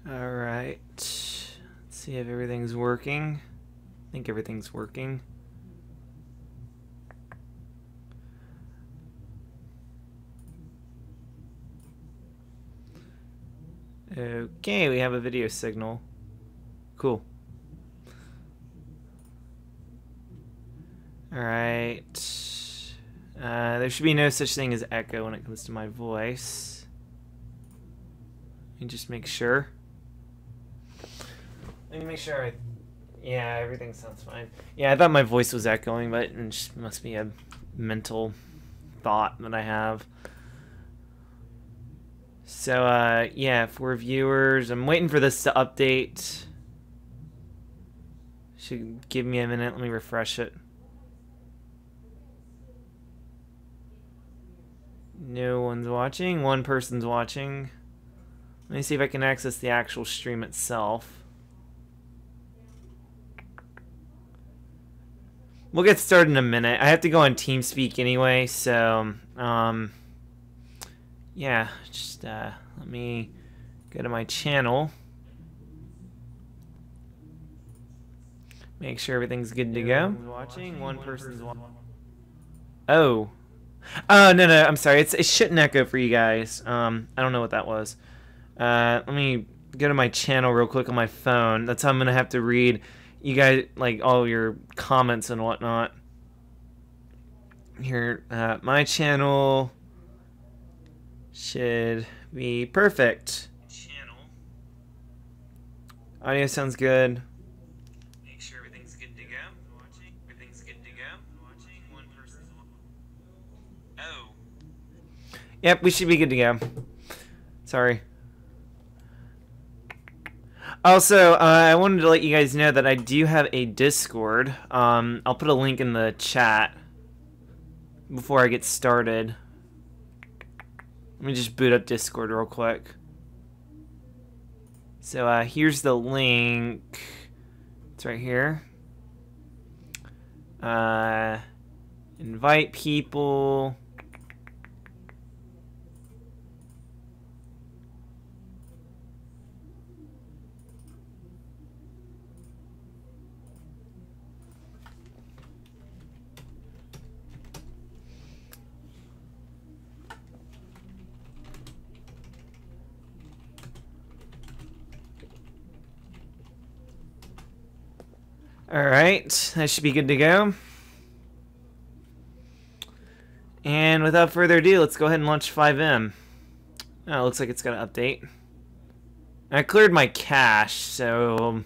Alright. Let's see if everything's working. I think everything's working. Okay, we have a video signal. Cool. Alright. There should be no such thing as echo when it comes to my voice. Let me just make sure. Let me make sure yeah, everything sounds fine. Yeah, I thought my voice was echoing, but it just must be a mental thought that I have. So, yeah, for viewers, I'm waiting for this to update. Should give me a minute. Let me refresh it. No one's watching. One person's watching. Let me see if I can access the actual stream itself. We'll get started in a minute. I have to go on TeamSpeak anyway, so yeah, just let me go to my channel. Make sure everything's good to go. Watching. One person's watching. Oh, no, I'm sorry. It shouldn't echo for you guys. I don't know what that was. Let me go to my channel real quick on my phone. That's how I'm gonna have to read you guys, like, all your comments and whatnot. Here, my channel should be perfect. Audio sounds good. Make sure everything's good to go. Watching. Everything's good to go. Watching. One person's watching. Oh. Yep, we should be good to go. Sorry. Also, I wanted to let you guys know that I do have a Discord. I'll put a link in the chat before I get started. Let me just boot up Discord real quick. So, here's the link. It's right here. Invite people. Alright, that should be good to go. And without further ado, let's go ahead and launch 5M. Oh, it looks like it's got an update. I cleared my cache, so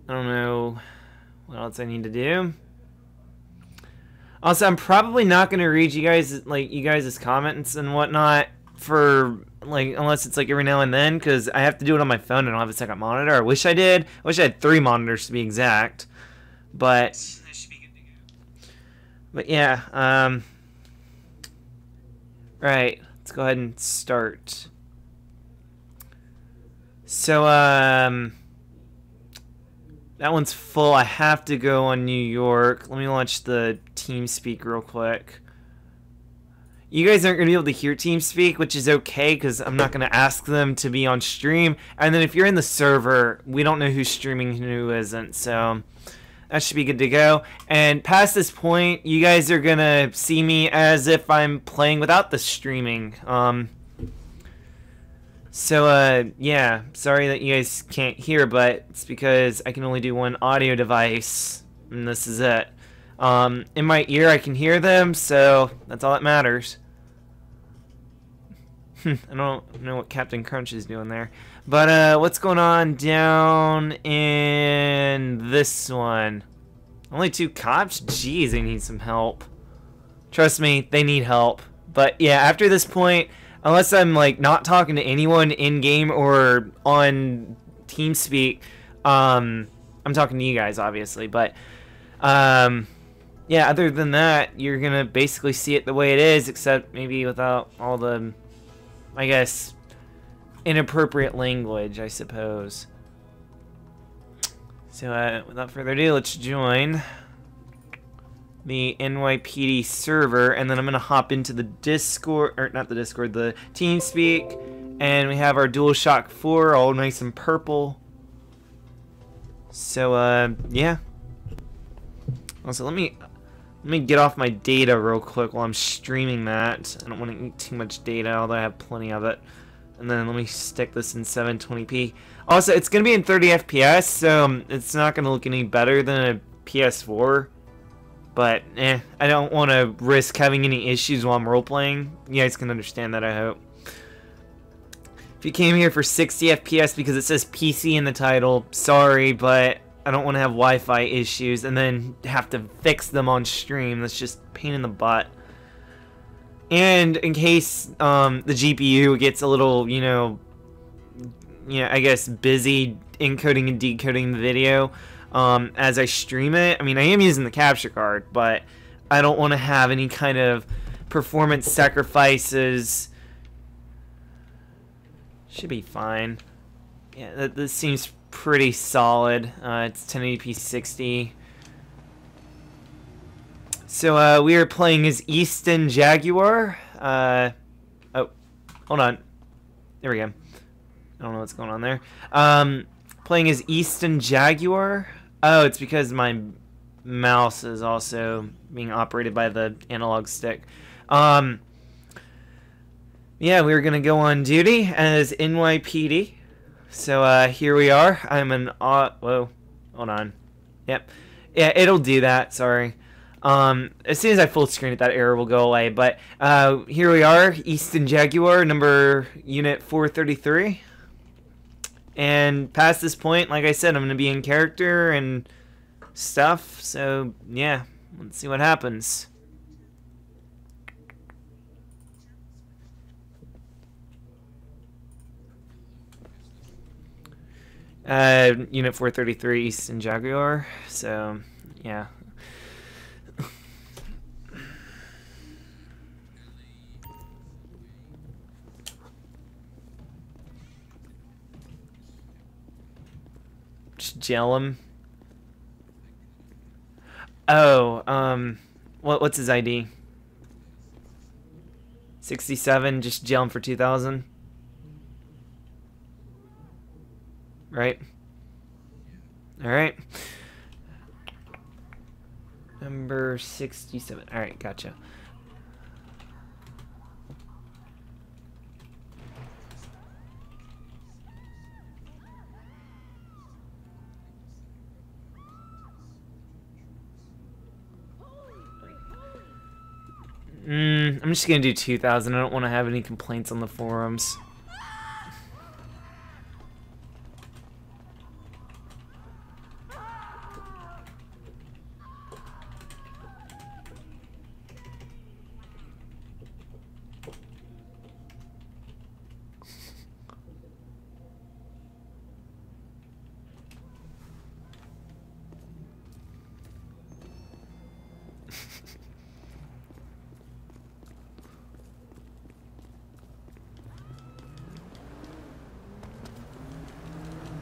I don't know what else I need to do. Also, I'm probably not going to read you guys' comments and whatnot for, like, unless it's like every now and then, because I have to do it on my phone. I don't have a second monitor. I wish I did. I wish I had 3 monitors to be exact. But that should be good to go. But yeah, right. Let's go ahead and start. So that one's full. I have to go on New York. Let me launch the TeamSpeak real quick. You guys aren't going to be able to hear TeamSpeak, which is okay, because I'm not going to ask them to be on stream. And then if you're in the server, we don't know who's streaming and who isn't, so that should be good to go. And past this point, you guys are going to see me as if I'm playing without the streaming. Yeah, sorry that you guys can't hear, but it's because I can only do one audio device, and this is it. In my ear I can hear them, so that's all that matters. I don't know what Captain Crunch is doing there. But what's going on down in this one? Only 2 cops? Jeez, they need some help. Trust me, they need help. But yeah, after this point, unless I'm like not talking to anyone in-game or on TeamSpeak, I'm talking to you guys obviously, but yeah, other than that, you're gonna basically see it the way it is, except maybe without all the, I guess, inappropriate language, I suppose. So, without further ado, let's join the NYPD server, and then I'm gonna hop into the Discord, or not the Discord, the TeamSpeak, And we have our DualShock 4 all nice and purple. So, yeah. Also, let me get off my data real quick while I'm streaming that. I don't want to eat too much data, although I have plenty of it. And then let me stick this in 720p. Also, it's going to be in 30 FPS, so it's not going to look any better than a PS4. But, I don't want to risk having any issues while I'm role-playing. You guys can understand that, I hope. If you came here for 60 FPS because it says PC in the title, sorry, but I don't want to have Wi-Fi issues and then have to fix them on stream. That's just a pain in the butt. And in case the GPU gets a little, you know, I guess busy encoding and decoding the video as I stream it. I mean, I am using the capture card, but I don't want to have any kind of performance sacrifices. Should be fine. Yeah, this seems pretty solid. It's 1080p 60. So we are playing as Officer Jaguar. Oh, hold on. There we go. I don't know what's going on there. Playing as Officer Jaguar. Oh, it's because my mouse is also being operated by the analog stick. Yeah, we're gonna go on duty as NYPD. So here we are. I'm an whoa, hold on. Yep, yeah, it'll do that. Sorry. As soon as I full screen it, that error will go away. But here we are, Officer Jaguar, unit 433. And past this point, like I said, I'm gonna be in character and stuff. So yeah, let's see what happens. Unit 433 Officer Jaguar. So yeah. Just jail him. Oh, what's his ID? 67. Just jail him for 2,000. Right. All right. Number 67. All right, gotcha. I'm just gonna do 2,000. I don't want to have any complaints on the forums.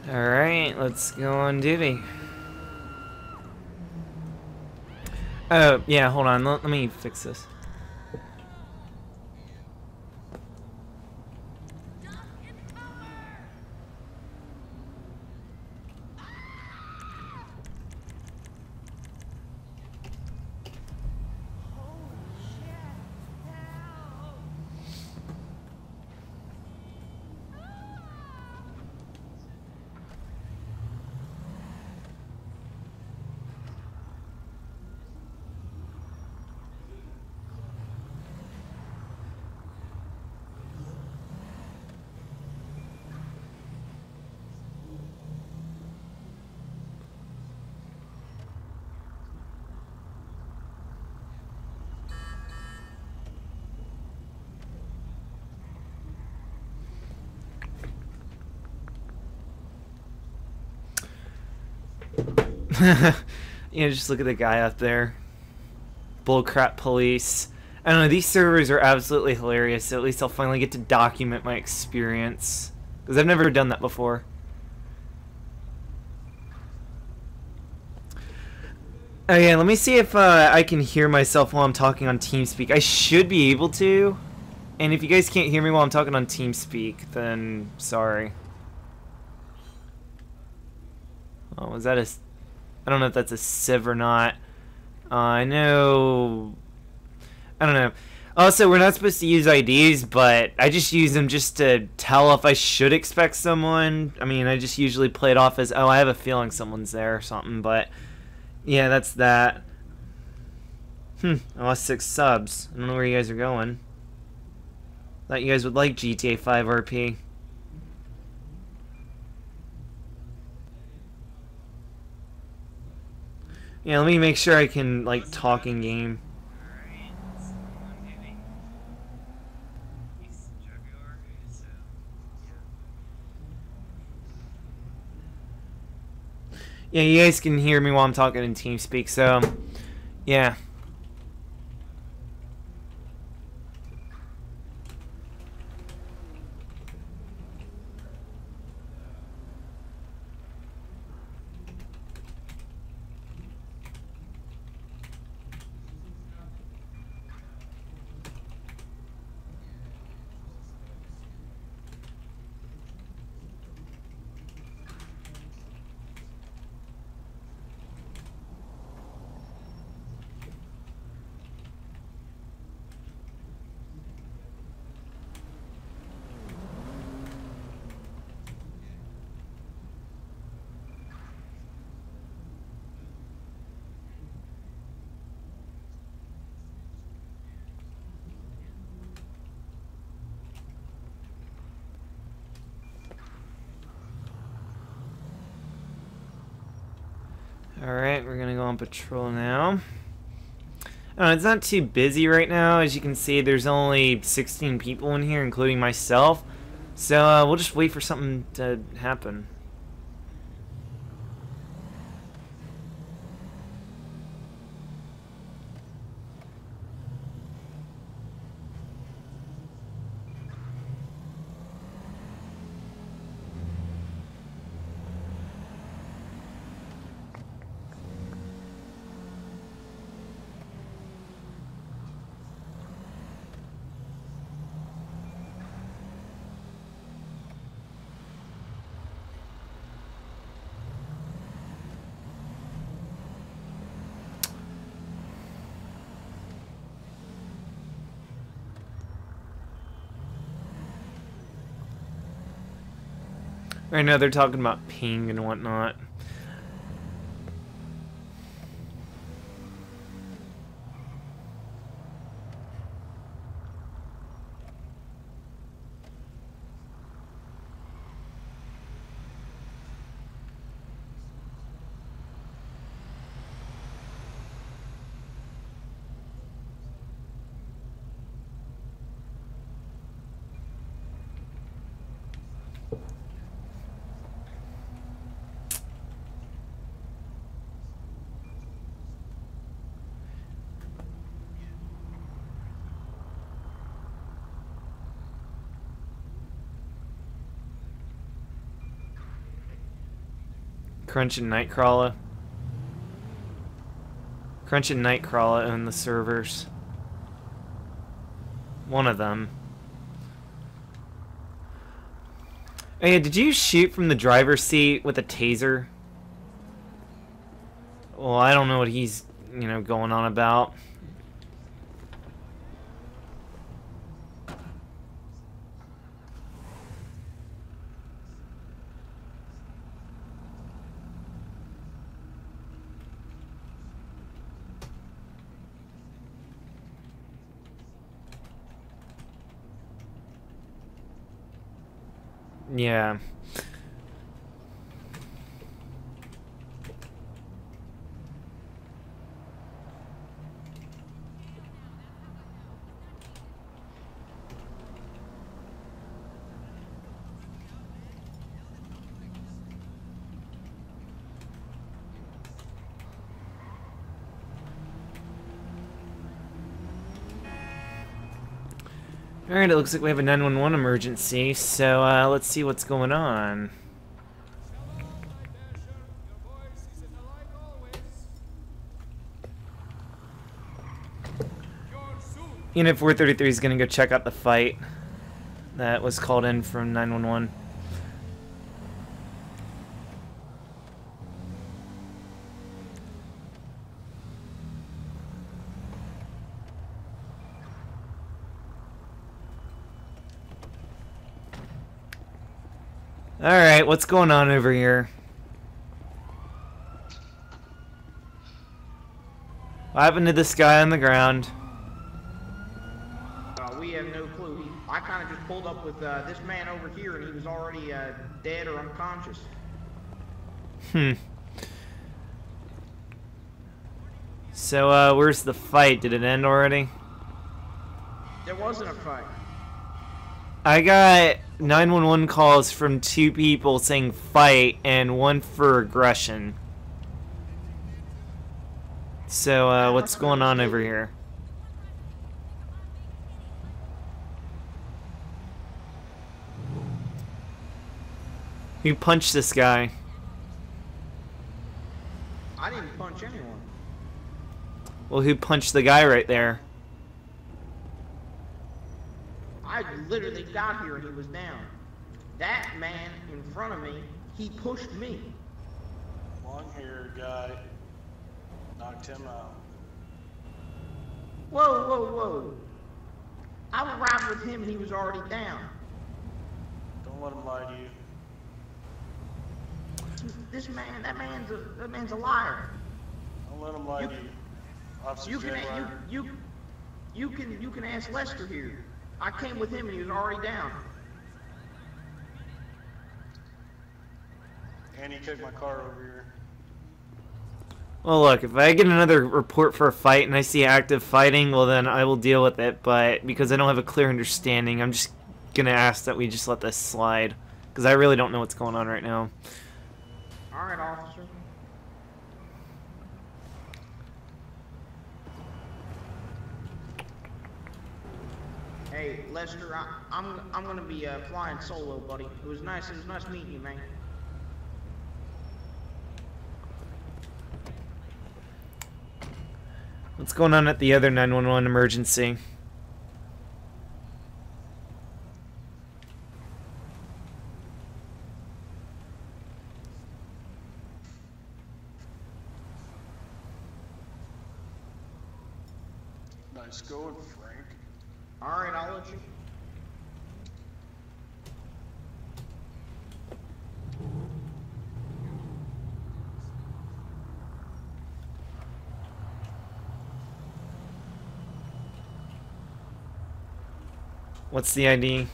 Alright, let's go on duty. Oh, yeah, hold on. Let me fix this. You know, just look at the guy up there. Bullcrap police. I don't know, these servers are absolutely hilarious, so at least I'll finally get to document my experience. Because I've never done that before. Oh yeah, let me see if I can hear myself while I'm talking on TeamSpeak. I should be able to. And if you guys can't hear me while I'm talking on TeamSpeak, then sorry. Oh, was that a... I don't know if that's a civ or not. I know... I don't know. Also, we're not supposed to use IDs, but I just use them just to tell if I should expect someone. I mean, I just usually play it off as, oh, I have a feeling someone's there or something, but... Yeah, that's that. I lost 6 subs. I don't know where you guys are going. Thought you guys would like GTA 5 RP. Yeah, let me make sure I can, like, talk in game. Yeah, you guys can hear me while I'm talking in TeamSpeak, so... Yeah. Alright, we're gonna go on patrol now. It's not too busy right now. As you can see, there's only 16 people in here, including myself. So we'll just wait for something to happen. Right now they're talking about ping and whatnot. Crunch and Nightcrawler. Crunch and Nightcrawler own the servers. One of them. Oh yeah, did you shoot from the driver's seat with a taser? Well, I don't know what he's, going on about. Yeah. Alright, it looks like we have a 911 emergency, so let's see what's going on. Unit 433 is gonna go check out the fight that was called in from 911. Alright, what's going on over here? What happened to this guy on the ground? We have no clue. I kind of just pulled up with this man over here, and he was already dead or unconscious. So, where's the fight? Did it end already? There wasn't a fight. I got 911 calls from 2 people saying fight and 1 for aggression. So, what's going on over here? Who punched this guy? I didn't punch anyone. Well, who punched the guy right there? I literally got here and he was down. That man in front of me, he pushed me. Long-haired guy knocked him out. Whoa, whoa, whoa. I arrived with him and he was already down. Don't let him lie to you. This man, that man's a liar. Don't let him lie to you. Officer Jaguar. You can ask Lester here. I came with him and he was already down. And he kicked my car over here. Well, look, if I get another report for a fight and I see active fighting, well then I will deal with it, but because I don't have a clear understanding, I'm just gonna ask that we just let this slide, because I really don't know what's going on right now. Alright, officer. Hey, Lester, I'm gonna be flying solo, buddy. It was nice meeting you, man. What's going on at the other 911 emergency? Nice going, Frank. Alright, I'll let you. What's the ID?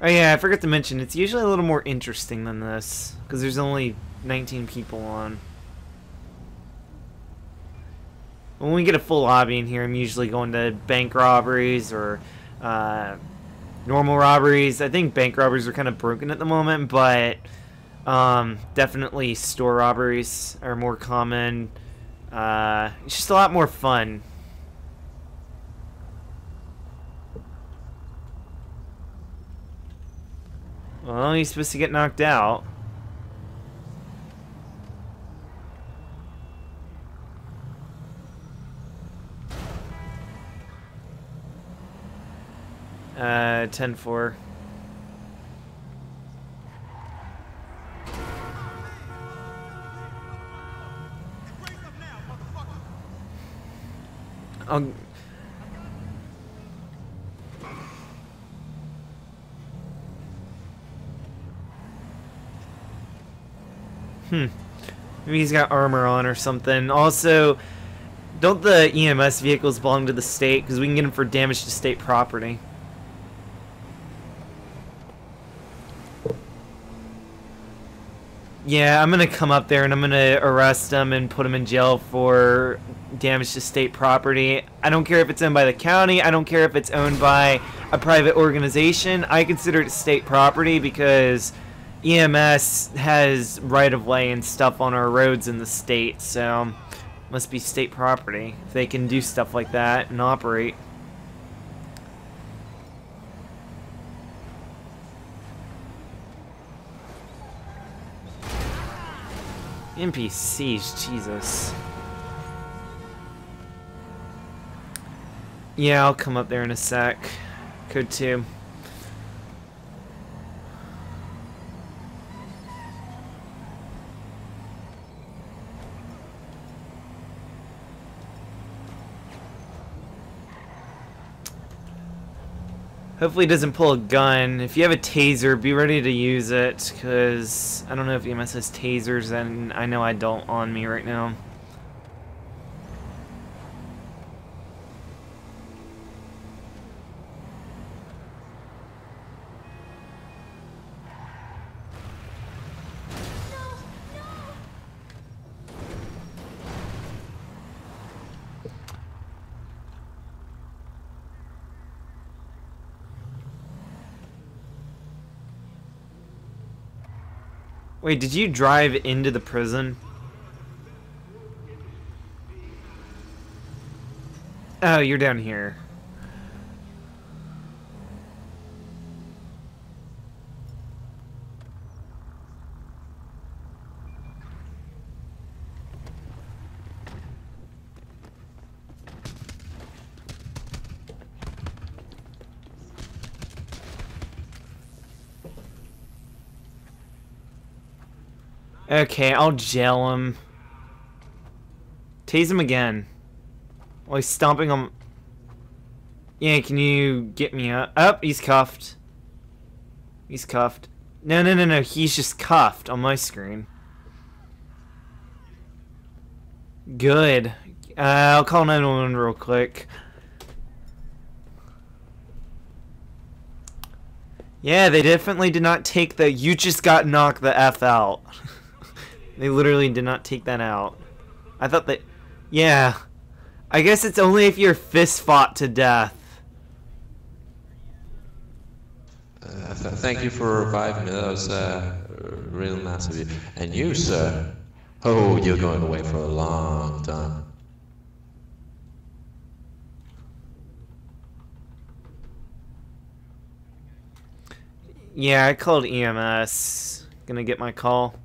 Oh yeah, I forgot to mention, it's usually a little more interesting than this, because there's only 19 people on. When we get a full lobby in here, I'm usually going to bank robberies or normal robberies. I think bank robberies are kind of broken at the moment, but definitely store robberies are more common. It's just a lot more fun. Well, he's supposed to get knocked out. Uh, 10-4. Maybe he's got armor on or something. Also, don't the EMS vehicles belong to the state? Because we can get them for damage to state property. Yeah, I'm gonna come up there and I'm gonna arrest him and put him in jail for damage to state property. I don't care if it's owned by the county. I don't care if it's owned by a private organization. I consider it state property because EMS has right-of-way and stuff on our roads in the state, so must be state property if they can do stuff like that and operate. NPCs, Jesus. Yeah, I'll come up there in a sec. Code 2. Hopefully he doesn't pull a gun. If you have a taser, be ready to use it, because I don't know if EMS has tasers, and I know I don't on me right now. Wait, did you drive into the prison? Oh, you're down here. Okay, I'll jail him. Tase him again. Oh, he's stomping on... Yeah, can you get me up? Oh, he's cuffed. He's cuffed. No, no, no, no. He's just cuffed on my screen. Good. I'll call 911 real quick. Yeah, they definitely did not take the "you just got knocked the F out." They literally did not take that out. I thought that... Yeah. I guess it's only if you're fist fought to death. Thank you for reviving me. That was real nice of you. And you, sir? Oh, you're going away for a long time. Yeah, I called EMS. Gonna get my call.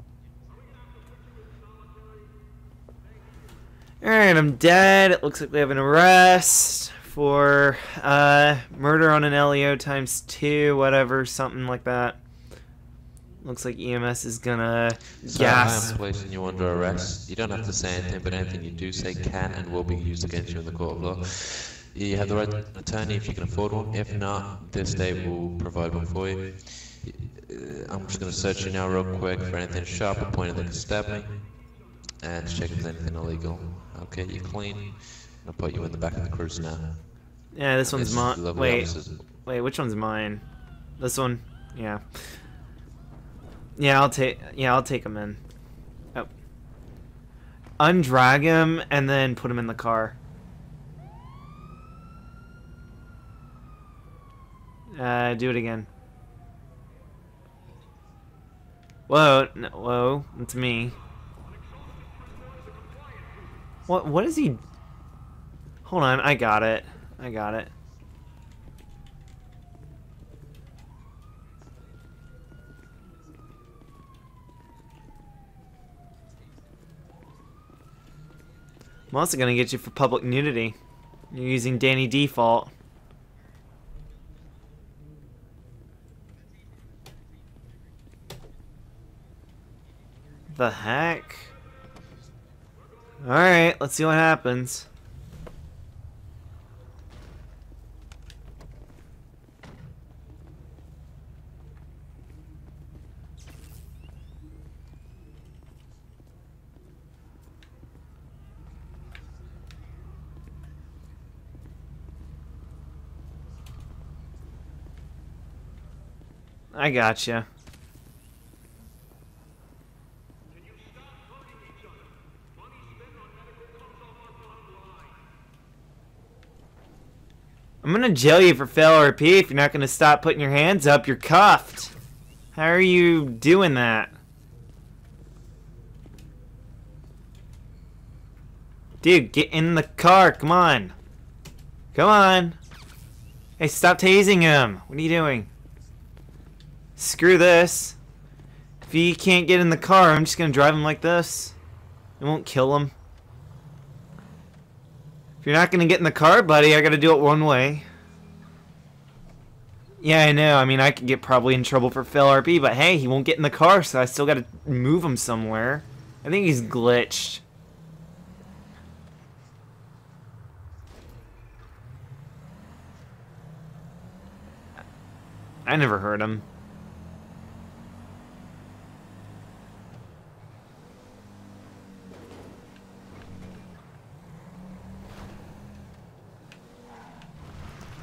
Alright, I'm dead. It looks like we have an arrest for murder on an LEO times 2, whatever, something like that. Looks like EMS is gonna gas. I'm placing you under arrest. You don't have to say anything, but anything you do say can and will be used against you in the court of law. You have the right attorney if you can afford one. If not, this state will provide one for you. I'm just going to search you now real quick for anything sharp or pointed that can stab me. And check if there's anything illegal. Okay, you're clean. I'll put you in the back of the cruise now. Yeah, this one's mine. Wait, officers. wait, which one's mine? This one? Yeah. Yeah, I'll take him in. Oh. Undrag him and then put him in the car. Do it again. Whoa, no, whoa, it's me. What is he? Hold on, I got it. I got it. I'm also gonna get you for public nudity. You're using Danny default. The heck? Alright, let's see what happens. I gotcha. I'm gonna jail you for fail RP if you're not gonna stop putting your hands up. You're cuffed. How are you doing that? Dude, get in the car. Come on. Come on. Hey, stop tasing him. What are you doing? Screw this. If he can't get in the car, I'm just gonna drive him like this. It won't kill him. If you're not gonna get in the car, buddy, I gotta do it one way. Yeah, I know. I mean, I could get probably in trouble for fail RP, but hey, he won't get in the car, so I still gotta move him somewhere. I think he's glitched. I never heard him.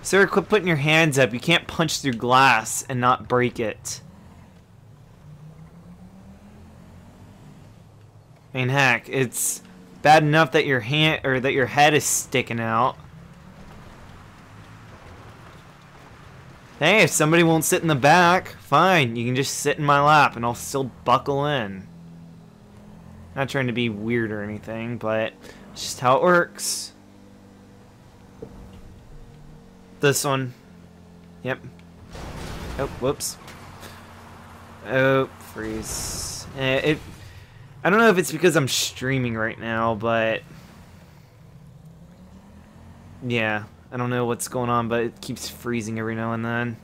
Sir, quit putting your hands up. You can't punch through glass and not break it. I mean, heck, it's bad enough that your hand or that your head is sticking out. Hey, if somebody won't sit in the back, fine. You can just sit in my lap and I'll still buckle in. Not trying to be weird or anything, but it's just how it works. This one. Yep. Oh, whoops. Oh, freeze. I don't know if it's because I'm streaming right now, but yeah, I don't know what's going on, but it keeps freezing every now and then.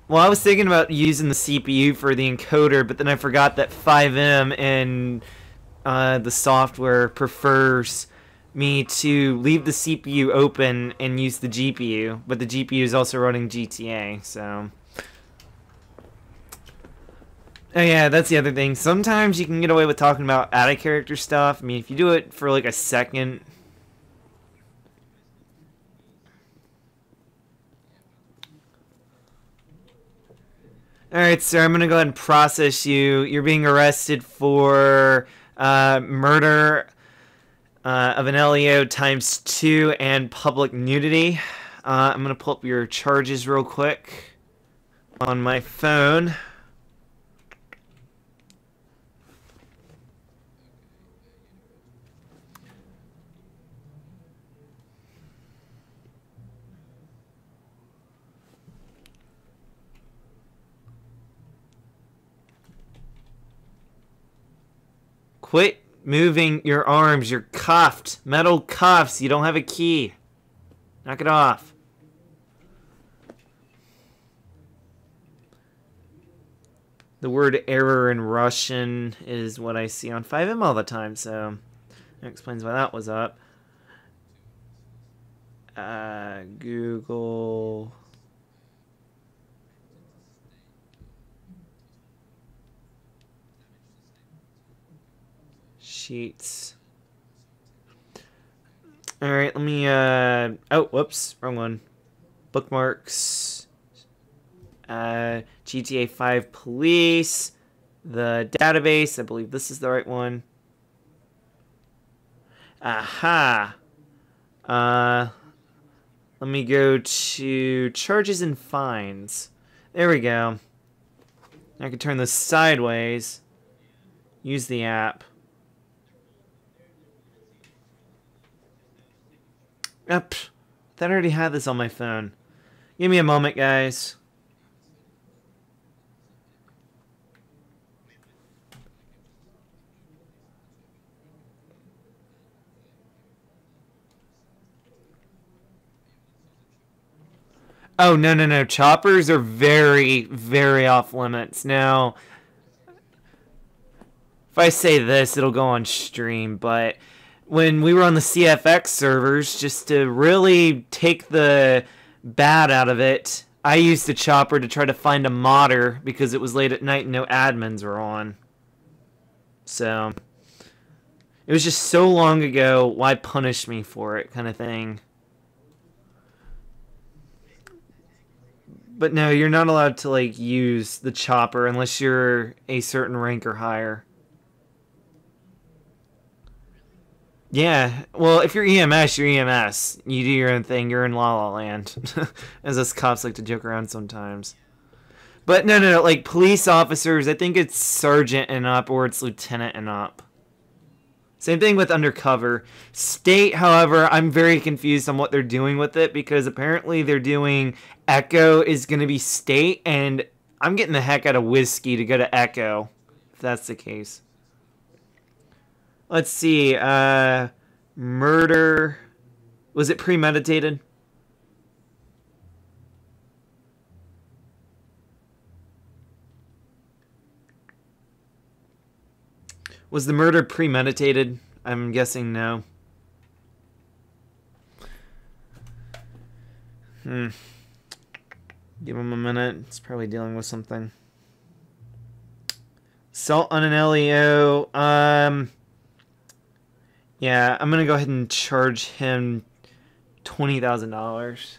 Well, I was thinking about using the CPU for the encoder, but then I forgot that 5M and the software prefers me to leave the CPU open and use the GPU, but the GPU is also running GTA, so. Oh yeah, that's the other thing. Sometimes you can get away with talking about out-of-character stuff. I mean, if you do it for like a second. Alright, sir, I'm gonna go ahead and process you. You're being arrested for murder of an LEO ×2 and public nudity. I'm gonna pull up your charges real quick on my phone. Quit moving your arms. You're cuffed. Metal cuffs. You don't have a key. Knock it off. The word error in Russian is what I see on 5M all the time, so that explains why that was up. Google. Sheets. Alright, let me, oh, whoops, wrong one. Bookmarks. GTA5Police. The database, I believe this is the right one. Aha. Let me go to charges and fines. There we go. I can turn this sideways. Use the app. Yep, I already had this on my phone. Give me a moment, guys. Oh, no, no, no. Choppers are very, very off limits. Now, if I say this, it'll go on stream, but when we were on the CFX servers, just to really take the bad out of it, I used the chopper to try to find a modder because it was late at night and no admins were on. So, it was just so long ago, why punish me for it kind of thing. But no, you're not allowed to like use the chopper unless you're a certain rank or higher. Yeah, well, if you're EMS, you're EMS. You do your own thing. You're in La La Land. As us cops like to joke around sometimes. But no, no, no, like police officers, I think it's sergeant and up or it's lieutenant and up. Same thing with undercover. State, however, I'm very confused on what they're doing with it because apparently they're doing Echo is going to be state and I'm getting the heck out of whiskey to go to Echo, if that's the case. Let's see. Murder. Was it premeditated? Was the murder premeditated? I'm guessing no. Give him a minute. It's probably dealing with something. Assault on an LEO. Yeah, I'm gonna go ahead and charge him $20,000.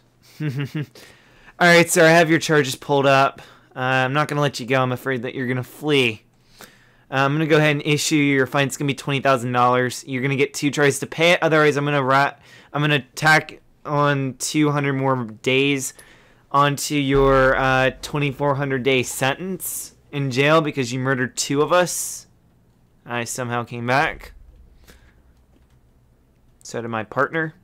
Alright, sir, I have your charges pulled up. I'm not gonna let you go. I'm afraid that you're gonna flee. I'm gonna go ahead and issue your fine. It's gonna be $20,000. You're gonna get 2 tries to pay it. Otherwise, I'm gonna tack on 200 more days onto your 2,400-day sentence in jail because you murdered 2 of us. I somehow came back. So did my partner.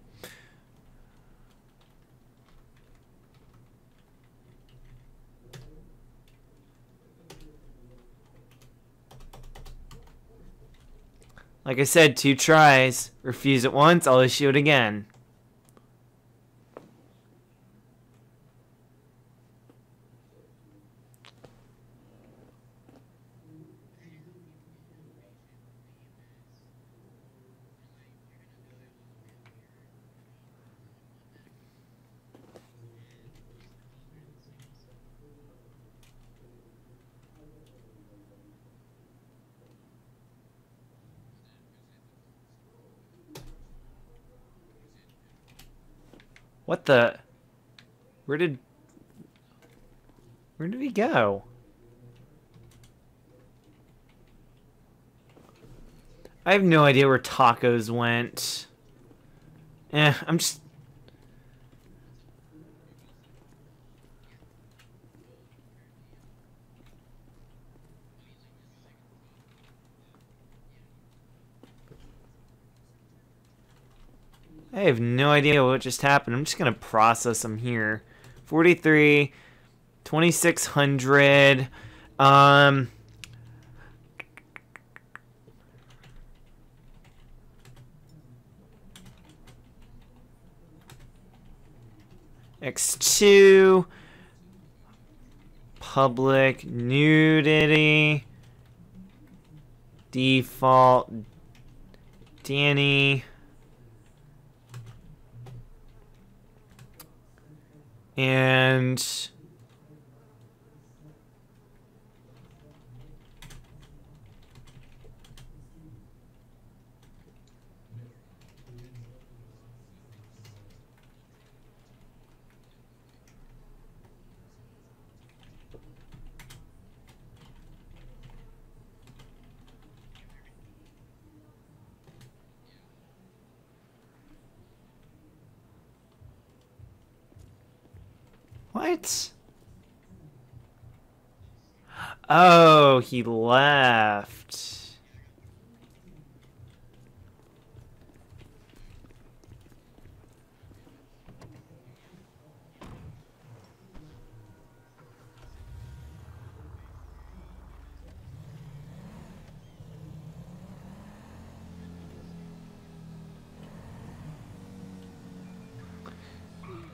Like I said, 2 tries. Refuse it once, I'll issue it again. What the? Where did he go? I have no idea where tacos went. I'm just... I have no idea what just happened. I'm just going to process them here. 43, 2,600. X2. Public nudity. Default. Danny. And what? Oh, he left.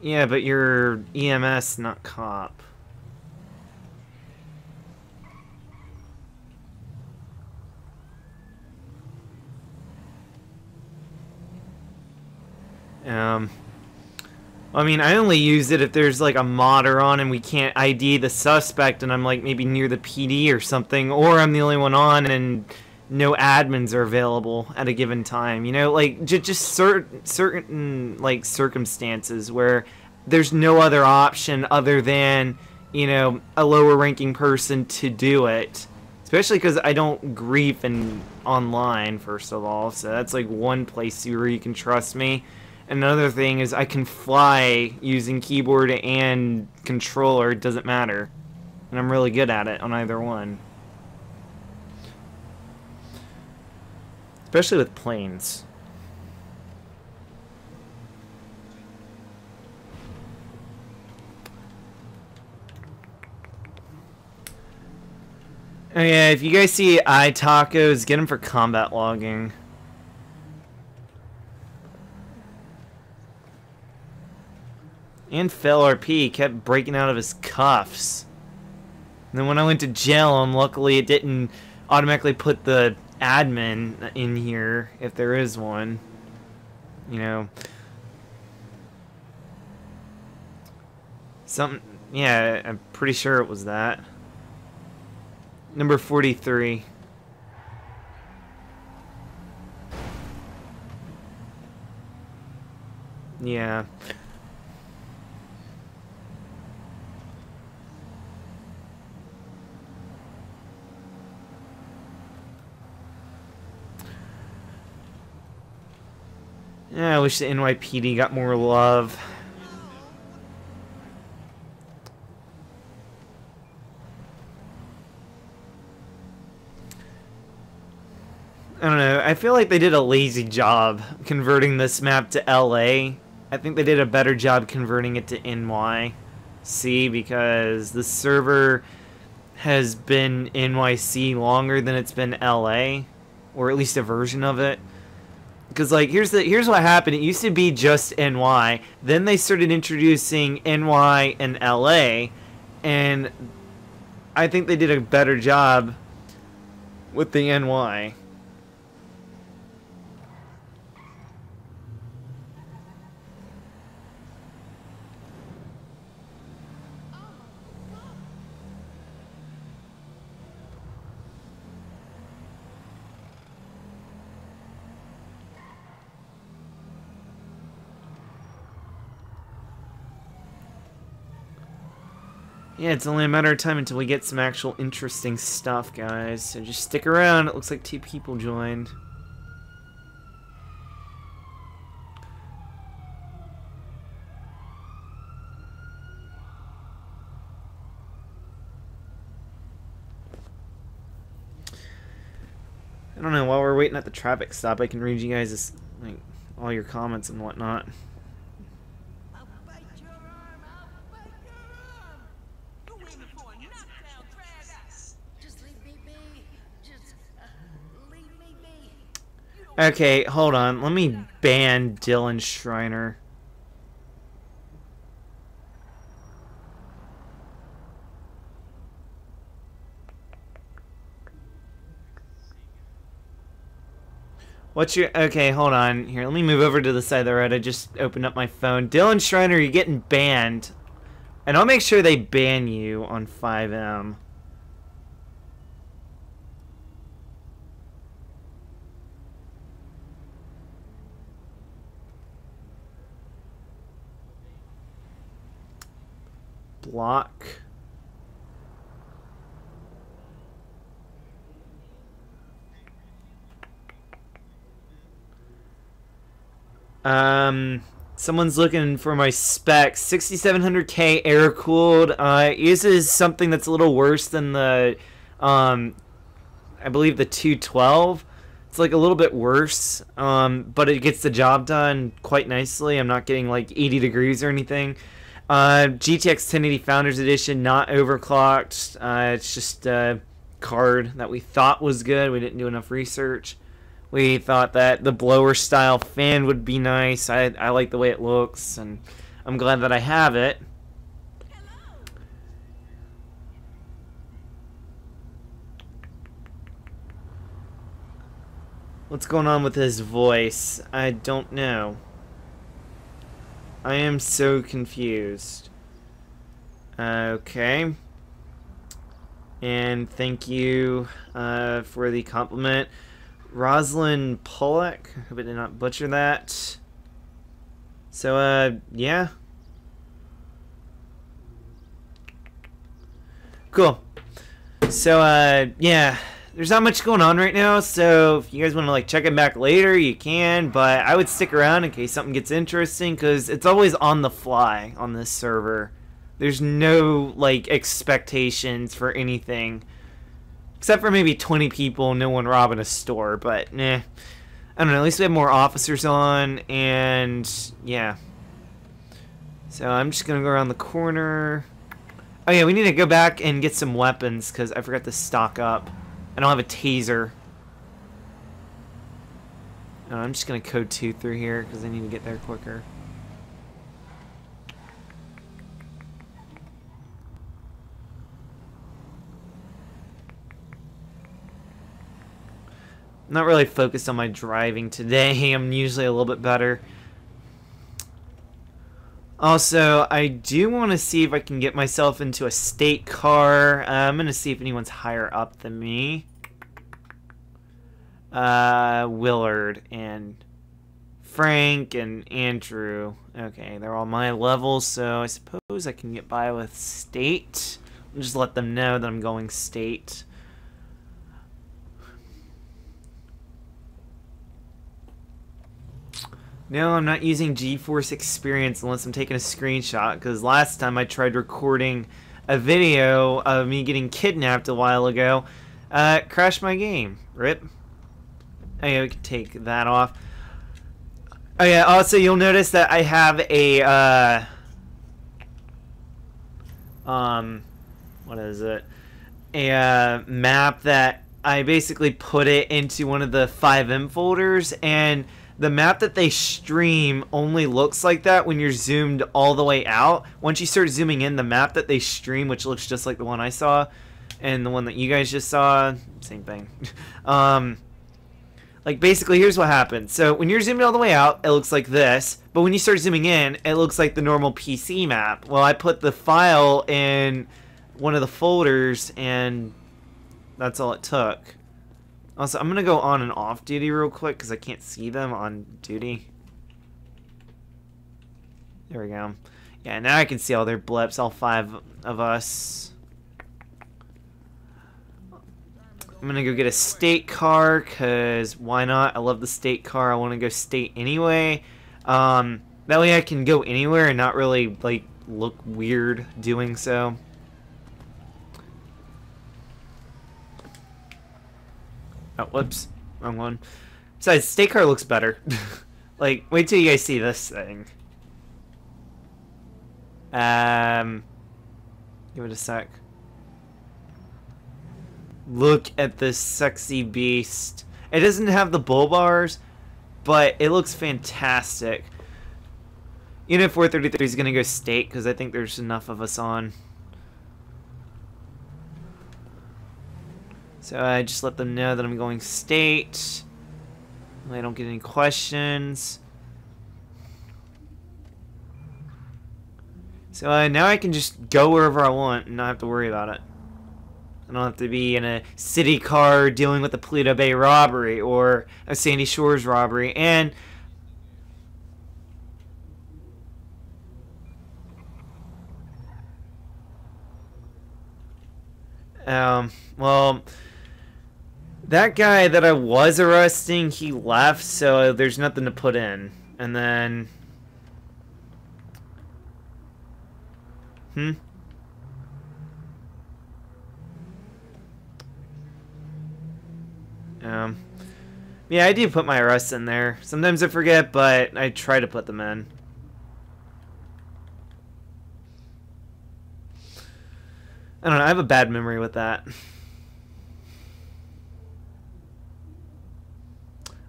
Yeah, but you're EMS, not cop. I mean, I only use it if there's like a modder on and we can't ID the suspect and I'm like maybe near the PD or something, or I'm the only one on and no admins are available at a given time. You know, like just certain like circumstances where there's no other option other than, you know, a lower ranking person to do it. Especially because I don't grief online, first of all, so that's like one place where you can trust me. Another thing is I can fly using keyboard and controller, it doesn't matter. And I'm really good at it on either one. Especially with planes. Oh yeah, if you guys see iTacos, get them for combat logging. And Phil RP kept breaking out of his cuffs. And then when I went to jail, luckily it didn't automatically put the admin in here, if there is one. You know. Something, yeah, I'm pretty sure it was that. Number 43. Yeah. Yeah, I wish the NYPD got more love. I don't know, I feel like they did a lazy job converting this map to LA. I think they did a better job converting it to NYC because the server has been NYC longer than it's been LA, or at least a version of it. Because, like, here's what happened. It used to be just NY. Then they started introducing NY and LA. And I think they did a better job with the NY. Yeah, it's only a matter of time until we get some actual interesting stuff, guys. So just stick around. It looks like 2 people joined. I don't know, while we're waiting at the traffic stop, I can read you guys like all your comments and whatnot. Okay, hold on. Let me ban Dylan Schreiner. What's your... Okay, hold on. Here, let me move over to the side of the road. I just opened up my phone. Dylan Schreiner, you're getting banned. And I'll make sure they ban you on 5M. Block. Someone's looking for my specs. 6700K air cooled. This is something that's a little worse than the, I believe the 212. It's like a little bit worse, but it gets the job done quite nicely. I'm not getting like 80 degrees or anything. GTX 1080 Founders Edition, not overclocked. It's just a card that we thought was good. We didn't do enough research. We thought that the blower style fan would be nice. I like the way it looks, and I'm glad that I have it. What's going on with his voice? I don't know. I am so confused. Okay. And thank you for the compliment. Rosalind Pollack. Hope I did not butcher that. So, yeah. Cool. So, yeah. There's not much going on right now, so if you guys want to like check it back later, you can, but I would stick around in case something gets interesting, because it's always on the fly on this server. There's no like expectations for anything, except for maybe 20 people, no one robbing a store, but nah. I don't know, at least we have more officers on, and yeah. So I'm just going to go around the corner. Oh yeah, we need to go back and get some weapons, because I forgot to stock up. I don't have a taser. I'm just going to code 2 through here because I need to get there quicker. I'm not really focused on my driving today. I'm usually a little bit better. Also, I do want to see if I can get myself into a state car. I'm going to see if anyone's higher up than me. Willard and Frank and Andrew. Okay, they're all my levels, so I suppose I can get by with state. I'll just let them know that I'm going state. No, I'm not using GeForce Experience unless I'm taking a screenshot, because last time I tried recording a video of me getting kidnapped a while ago, crashed my game. RIP. Oh yeah, we can take that off. Oh yeah, also you'll notice that I have a, what is it? A map that I basically put it into one of the 5M folders, and the map that they stream only looks like that when you're zoomed all the way out. Once you start zooming in, the map that they stream, which looks just like the one I saw, and the one that you guys just saw, same thing. Like, basically, here's what happens. So, when you're zooming all the way out, it looks like this. But when you start zooming in, it looks like the normal PC map. Well, I put the file in one of the folders, and that's all it took. Also, I'm going to go on and off duty real quick, because I can't see them on duty. There we go. Yeah, now I can see all their blips, all 5 of us. I'm gonna go get a state car, because why not? I love the state car. I want to go state anyway. That way I can go anywhere and not really, like, look weird doing so. Oh, whoops. Wrong one. Besides, state car looks better. Like, wait till you guys see this thing. Give it a sec. Look at this sexy beast. It doesn't have the bull bars, but it looks fantastic. Unit 433 is going to go state, because I think there's enough of us on. So I just let them know that I'm going state. I don't get any questions. So now I can just go wherever I want and not have to worry about it. I don't have to be in a city car dealing with a Paleto Bay robbery or a Sandy Shores robbery. And well, that guy that I was arresting, he left, so there's nothing to put in. And then yeah, I do put my arrests in there. Sometimes I forget, but I try to put them in. I don't know, I have a bad memory with that.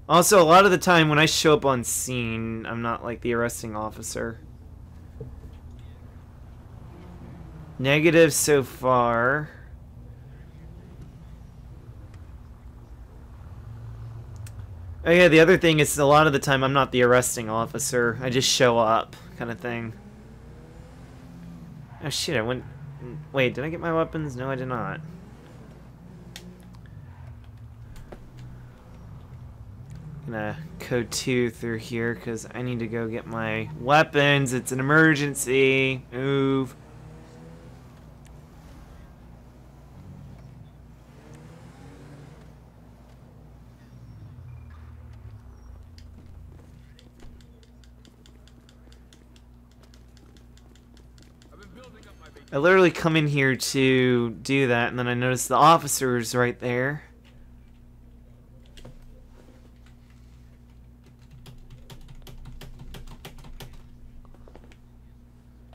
Also, a lot of the time when I show up on scene, I'm not like the arresting officer. Negative so far. Oh yeah, the other thing is a lot of the time I'm not the arresting officer. I just show up, kind of thing. Oh shit, I went... Wait, did I get my weapons? No, I did not. I'm gonna code 2 through here because I need to go get my weapons. It's an emergency. Move. I literally come in here to do that, and then I notice the officer's right there.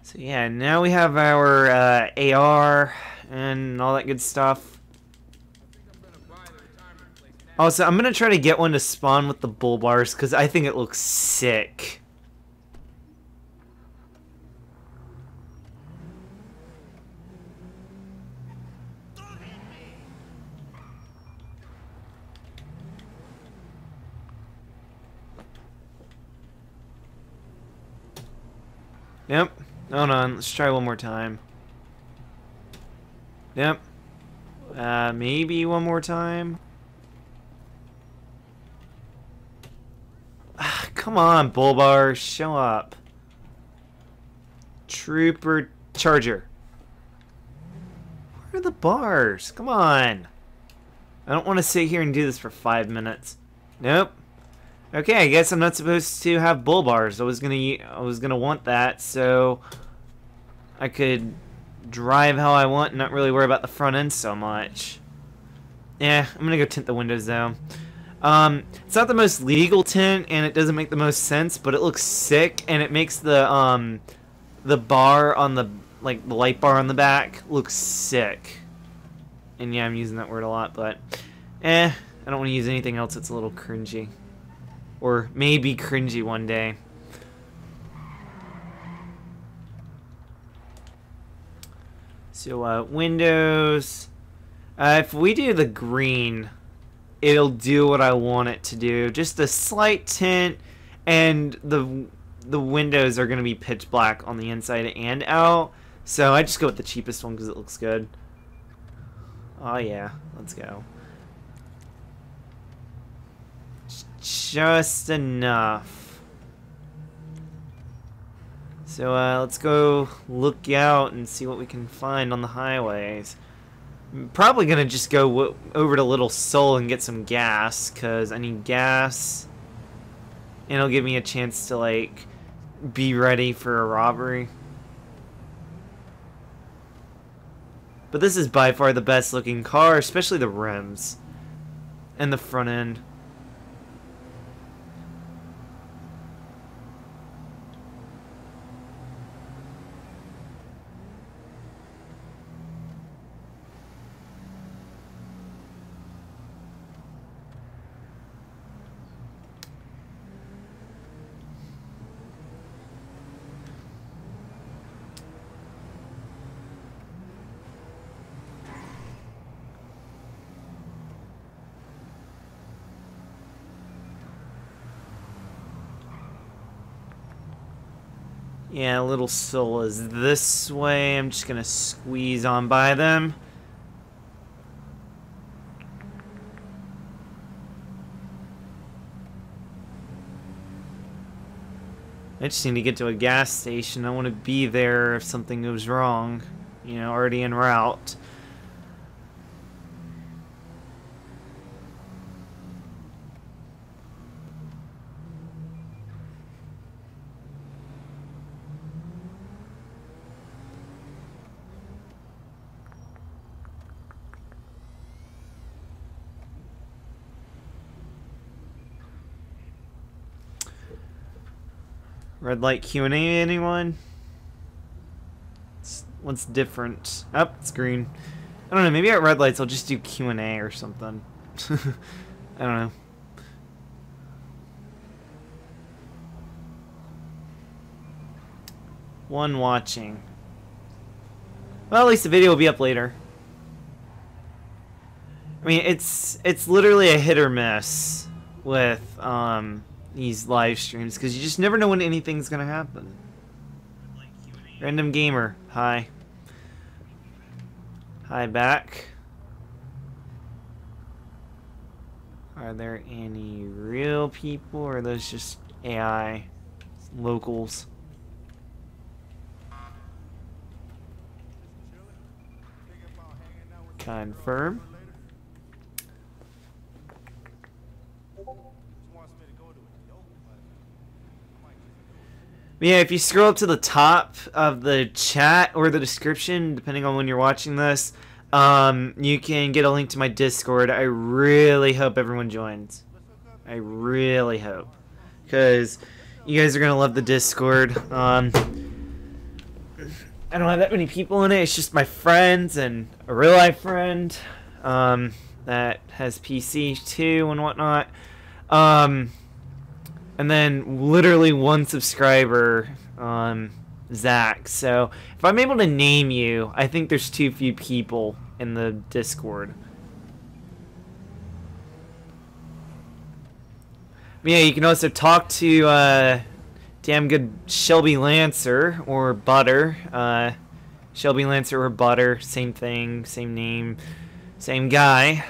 So yeah, now we have our AR and all that good stuff. Also, I'm gonna try to get one to spawn with the bull bars because I think it looks sick. Yep. Hold on. Let's try one more time. Yep. Maybe one more time. Come on, bull bar. Show up. Trooper Charger. Where are the bars? Come on. I don't want to sit here and do this for 5 minutes. Nope. Okay, I guess I'm not supposed to have bull bars. I was gonna want that so I could drive how I want and not really worry about the front end so much. Yeah, I'm gonna go tint the windows though. It's not the most legal tint and it doesn't make the most sense, but it looks sick and it makes the bar on the the light bar on the back looks sick. And yeah, I'm using that word a lot, but I don't want to use anything else that's a little cringy. Or maybe cringy one day. So, windows. If we do the green, it'll do what I want it to do. Just a slight tint, and the windows are going to be pitch black on the inside and out. So I just go with the cheapest one because it looks good. Oh yeah, let's go. Just enough. So let's go look out and see what we can find on the highways. I'm probably gonna just go over to Little Seoul and get some gas, cause I need gas, and it'll give me a chance to like be ready for a robbery. But this is by far the best looking car, especially the rims and the front end. Yeah, Little Seoul is this way. I'm just gonna squeeze on by them. I just need to get to a gas station. I want to be there if something goes wrong. You know, already en route. Red light Q&A, anyone? What's different? Oh, it's green. I don't know, maybe at red lights I'll just do Q&A or something. I don't know. One watching. Well, at least the video will be up later. I mean, it's literally a hit or miss with these live streams because you just never know when anything's gonna happen. Random gamer, hi. Hi back. Are there any real people or are those just AI locals? Confirm. Yeah, if you scroll up to the top of the chat or the description, depending on when you're watching this, you can get a link to my Discord. I really hope everyone joins. I really hope. Because you guys are going to love the Discord. I don't have that many people in it. It's just my friends and a real-life friend that has PC too and whatnot. And then literally one subscriber, Zach. So if I'm able to name you, I think there's too few people in the Discord. But yeah, you can also talk to damn good Shelby Lancer or Butter. Shelby Lancer or Butter, same thing, same name, same guy.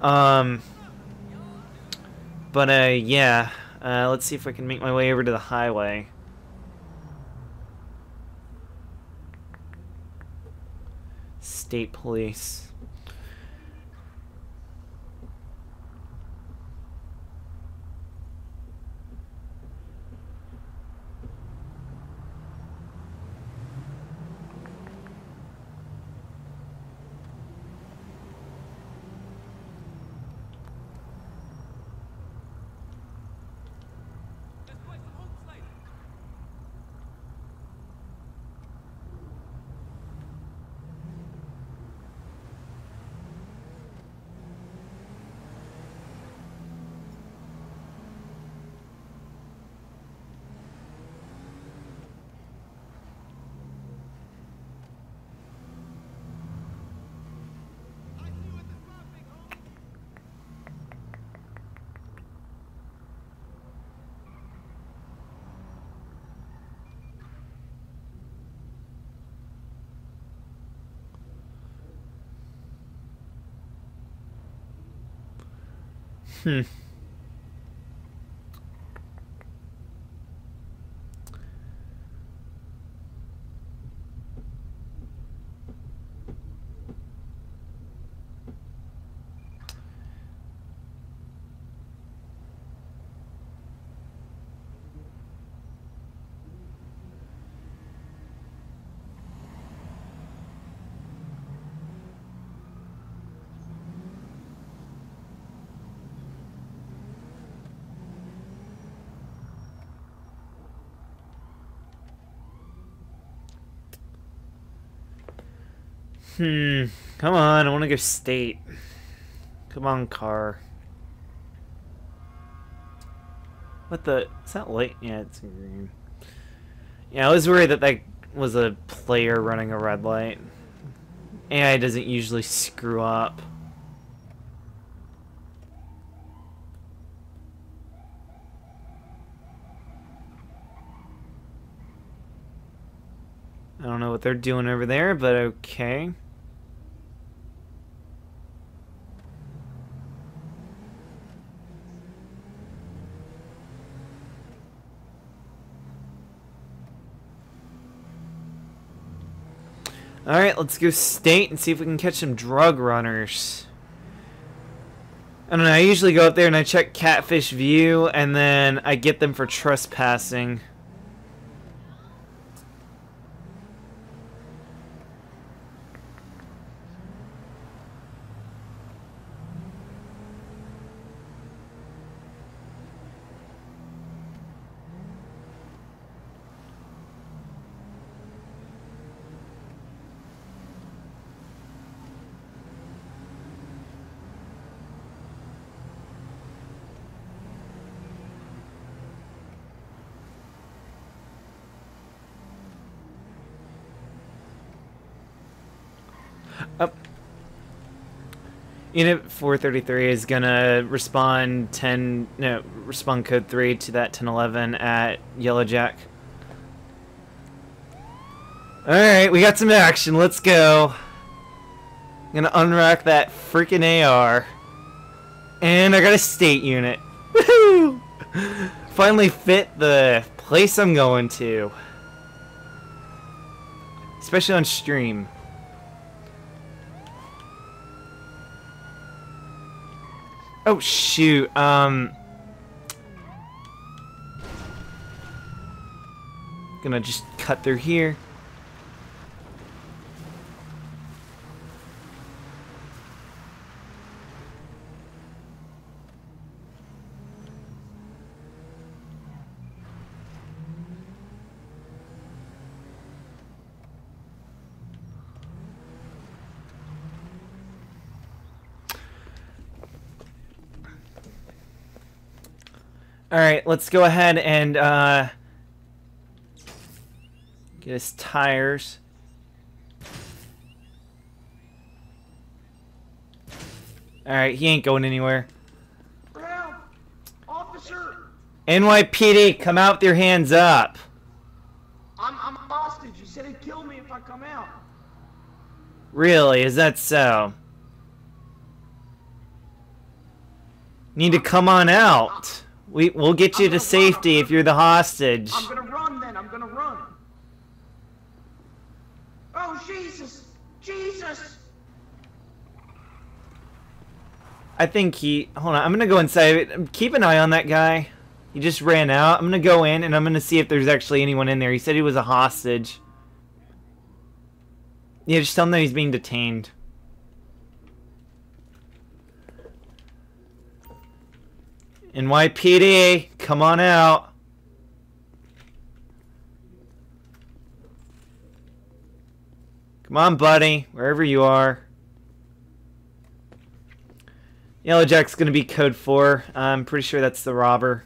But yeah. Let's see if I can make my way over to the highway. State Police. Hmm. Come on, I want to go state. Come on, car. What the? Is that light? Yeah, it's green. Yeah, I was worried that that was a player running a red light. AI doesn't usually screw up. I don't know what they're doing over there, but okay. Alright, let's go state and see if we can catch some drug runners. I don't know, I usually go up there and I check Catfish View, and then I get them for trespassing. Unit 433 is gonna respond respond code 3 to that 1011 at Yellowjack. Alright, we got some action, let's go. I'm gonna unrack that freaking AR. And I got a state unit. Woohoo! Finally fit the place I'm going to. Especially on stream. Oh shoot, gonna just cut through here. Alright, let's go ahead and get his tires. Alright, he ain't going anywhere. Brown! Officer! NYPD, come out with your hands up. I'm a hostage. You said he'd kill me if I come out. Really? Is that so? Need to come on out. We'll get you to safety if you're the hostage. I'm gonna run then. I'm gonna run. Oh, Jesus. Jesus. I think he... Hold on, I'm gonna go inside. Keep an eye on that guy. He just ran out. I'm gonna go in and I'm gonna see if there's actually anyone in there. He said he was a hostage. Yeah, just tell him that he's being detained. NYPD, come on out. Come on, buddy, wherever you are. Yellowjack's gonna be code 4. I'm pretty sure that's the robber.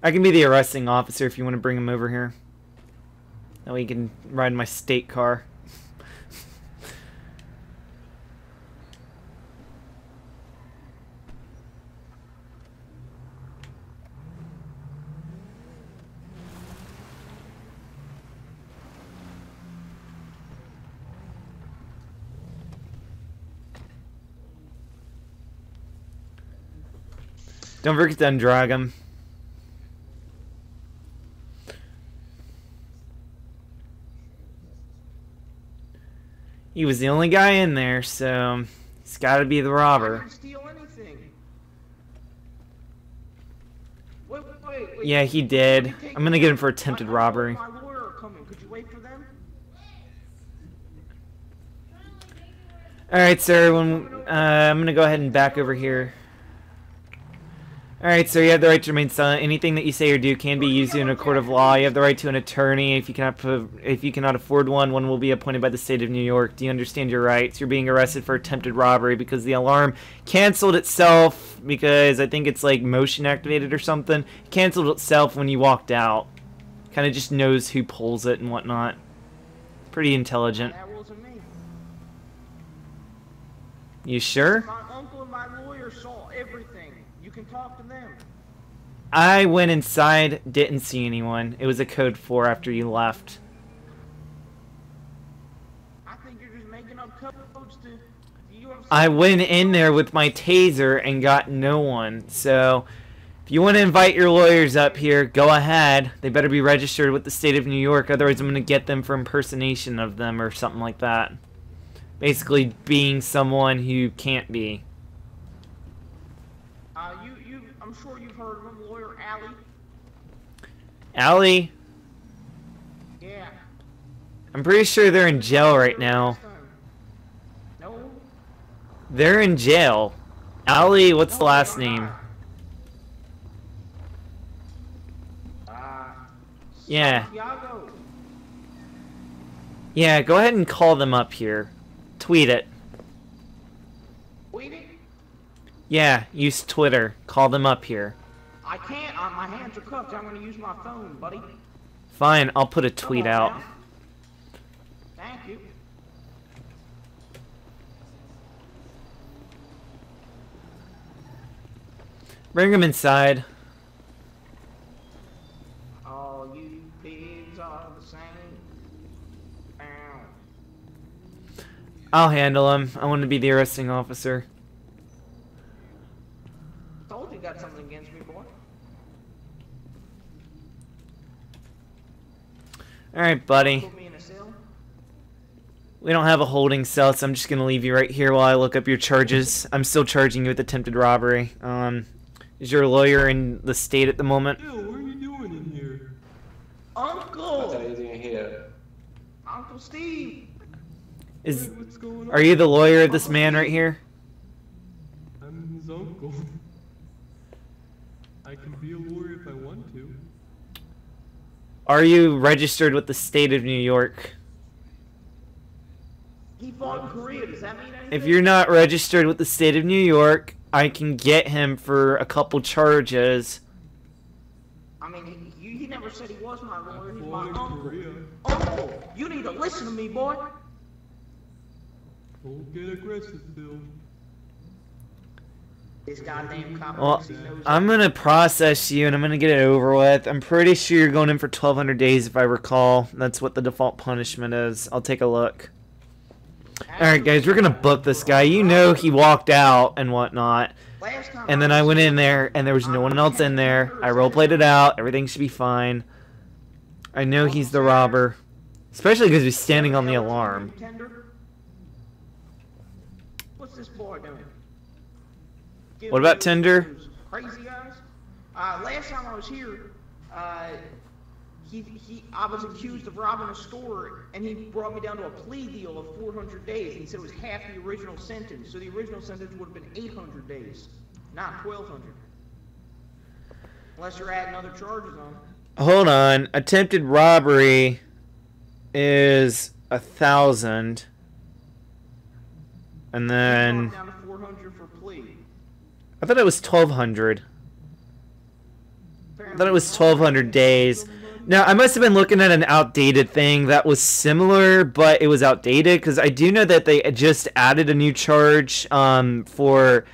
I can be the arresting officer if you want to bring him over here. That way you can ride my state car. Don't forget to undrag him. He was the only guy in there, so he's got to be the robber. I didn't steal anything. Wait. Yeah, he did. I'm gonna get him for attempted robbery. My lawyer are coming. Could you wait for them? Alright, sir. I'm gonna go ahead and back over here. Alright, sir, you have the right to remain silent. Anything that you say or do can be used in a court of law. You have the right to an attorney. If you cannot afford one, one will be appointed by the state of New York. Do you understand your rights? You're being arrested for attempted robbery because the alarm canceled itself because I think it's like motion activated or something. It canceled itself when you walked out. Kind of just knows who pulls it and whatnot. Pretty intelligent. That wasn't me. You sure? My uncle and my lawyer saw everything. You can talk to them. I went inside, didn't see anyone. It was a code 4 after you left. I think you're just making up codes to... I went in there with my taser and got no one. So, if you want to invite your lawyers up here, go ahead. They better be registered with the state of New York, otherwise I'm going to get them for impersonation of them or something like that. Basically, being someone who can't be. I'm sure you've heard of him, Lawyer Allie. Allie? Yeah. I'm pretty sure they're in jail right now. No. They're in jail. Allie, what's the last name? Yeah. Santiago. Yeah, go ahead and call them up here. Tweet it. Tweet it? Yeah, use Twitter. Call them up here. I can't. My hands are cuffed. I'm going to use my phone, buddy. Fine, I'll put a tweet out. Now. Thank you. Bring them inside. All you pigs are the same. Ow. I'll handle him. I want to be the arresting officer. Told you got something against me, boy. Alright, buddy. Put me in a cell. We don't have a holding cell, so I'm just gonna leave you right here while I look up your charges. I'm still charging you with attempted robbery. Is your lawyer in the state at the moment? Yo, what are you doing in here? Uncle! What are you doing here? Uncle Steve! What's going on? Are you the lawyer of this man right here? I'm his uncle. I can be a lawyer if I want to. Are you registered with the state of New York? He fought in Korea. Does that mean anything? If you're not registered with the state of New York, I can get him for a couple charges. I mean, he never said he was my lawyer. He's I my fought in uncle. Korea. Uncle, you need to listen to me, boy. Don't get aggressive, Bill. This goddamn cop Well, thinks he knows I'm gonna process you and I'm gonna get it over with. I'm pretty sure you're going in for 1,200 days if I recall. That's what the default punishment is. I'll take a look. Alright guys, we're gonna book this guy. You know he walked out and whatnot. And then I went in there and there was no one else in there. I roleplayed it out. Everything should be fine. I know he's the robber. Especially because he's standing on the alarm. What's this boy doing? What about Tinder? Crazy guys. Last time I was here, I was accused of robbing a store, and he brought me down to a plea deal of 400 days. He said it was half the original sentence, so the original sentence would have been 800 days, not 1,200. Unless you're adding other charges on. Hold on. Attempted robbery is 1,000. And then Down to 400 for plea. I thought it was 1,200. I thought it was 1,200 days. Now, I must have been looking at an outdated thing that was similar, but it was outdated, because I do know that they just added a new charge for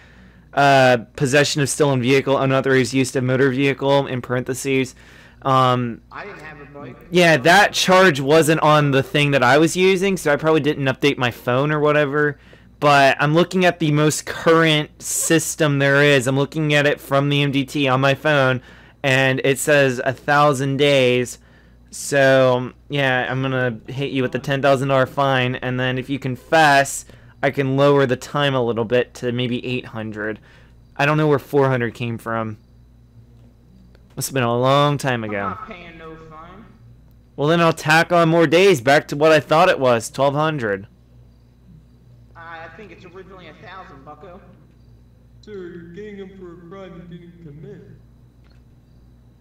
possession of stolen vehicle, unauthorized use of motor vehicle, in parentheses. I didn't have a bike. Yeah, that charge wasn't on the thing that I was using, so I probably didn't update my phone or whatever. But I'm looking at the most current system there is. I'm looking at it from the MDT on my phone, and it says 1,000 days. So, yeah, I'm going to hit you with the $10,000 fine, and then if you confess, I can lower the time a little bit to maybe 800. I don't know where 400 came from. Must have been a long time ago. I'm not paying no fine. Well, then I'll tack on more days back to what I thought it was, 1,200. I think it's originally 1,000, bucko. Sir, you're getting him for a crime he didn't commit.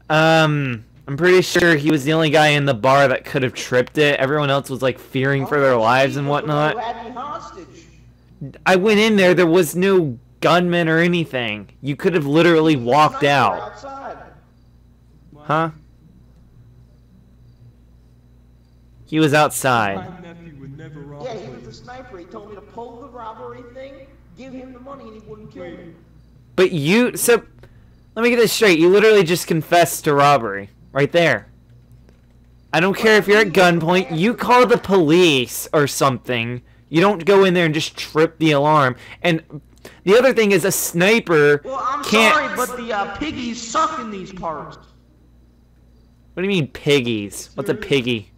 I'm pretty sure he was the only guy in the bar that could have tripped it. Everyone else was like fearing for their lives and whatnot. You had me hostage. I went in there, there was no gunman or anything. You could have literally walked out. Outside. Huh? He was outside. My nephew would never rob Yeah, a he was the place. sniper. He told me to pull the robbery thing, give him the money, and he wouldn't kill me. But you, so, let me get this straight. You literally just confessed to robbery. Right there. I don't care if you're at gunpoint. You call the police or something. You don't go in there and just trip the alarm. And the other thing is a sniper Well, I'm can't... sorry, but the piggies suck in these parts. What do you mean piggies? What's a piggy?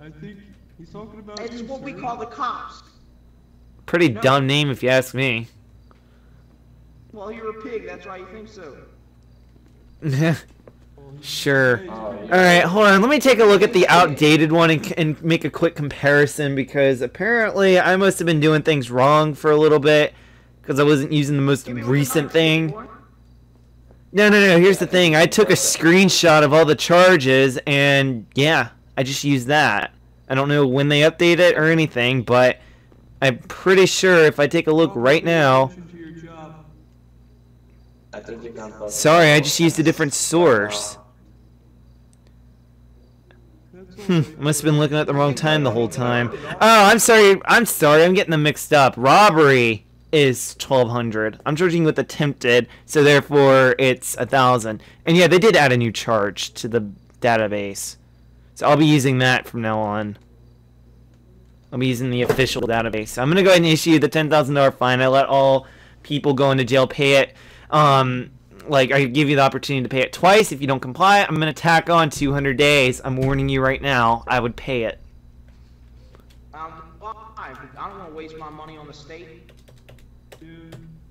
I think he's talking about It's you, what we sir. call the cops. Pretty dumb name if you ask me. Well, you're a pig, that's why you think so. Sure. Alright, hold on. Let me take a look at the outdated one and make a quick comparison, because apparently I must have been doing things wrong for a little bit because I wasn't using the most recent thing. No, here's the thing. I took a screenshot of all the charges and yeah, I just used that. I don't know when they update it or anything, but I'm pretty sure if I take a look right now... Sorry, I just used a different source. Must have been looking at the wrong time the whole time. Oh, I'm sorry. I'm getting them mixed up. Robbery is 1,200. I'm charging with attempted, so therefore it's 1,000. And yeah, they did add a new charge to the database. So I'll be using that from now on. I'll be using the official database. So I'm going to go ahead and issue the $10,000 fine. I let all people go into jail pay it. Like, I give you the opportunity to pay it twice. If you don't comply, I'm going to tack on 200 days. I'm warning you right now. I would pay it. Well, I don't want to waste my money on the state. Yeah,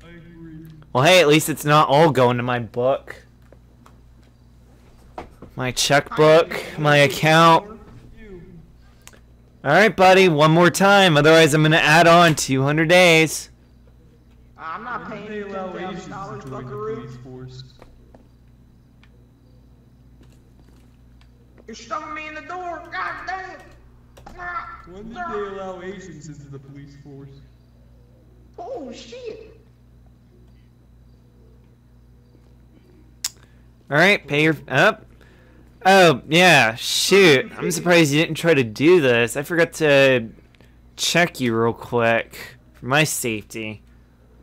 I agree. Well, hey, at least it's not all going to my book. My checkbook, my account. Alright, buddy, one more time. Otherwise, I'm going to add on 200 days. I'm not paying They you allow Asians to $10,000, join the buckaroo. police force. You're shoving me in the door. God damn it. When did they allow Asians into the police force? Oh, shit. Alright, pay your... Up. Oh, yeah, shoot. I'm surprised you didn't try to do this. I forgot to check you real quick For my safety.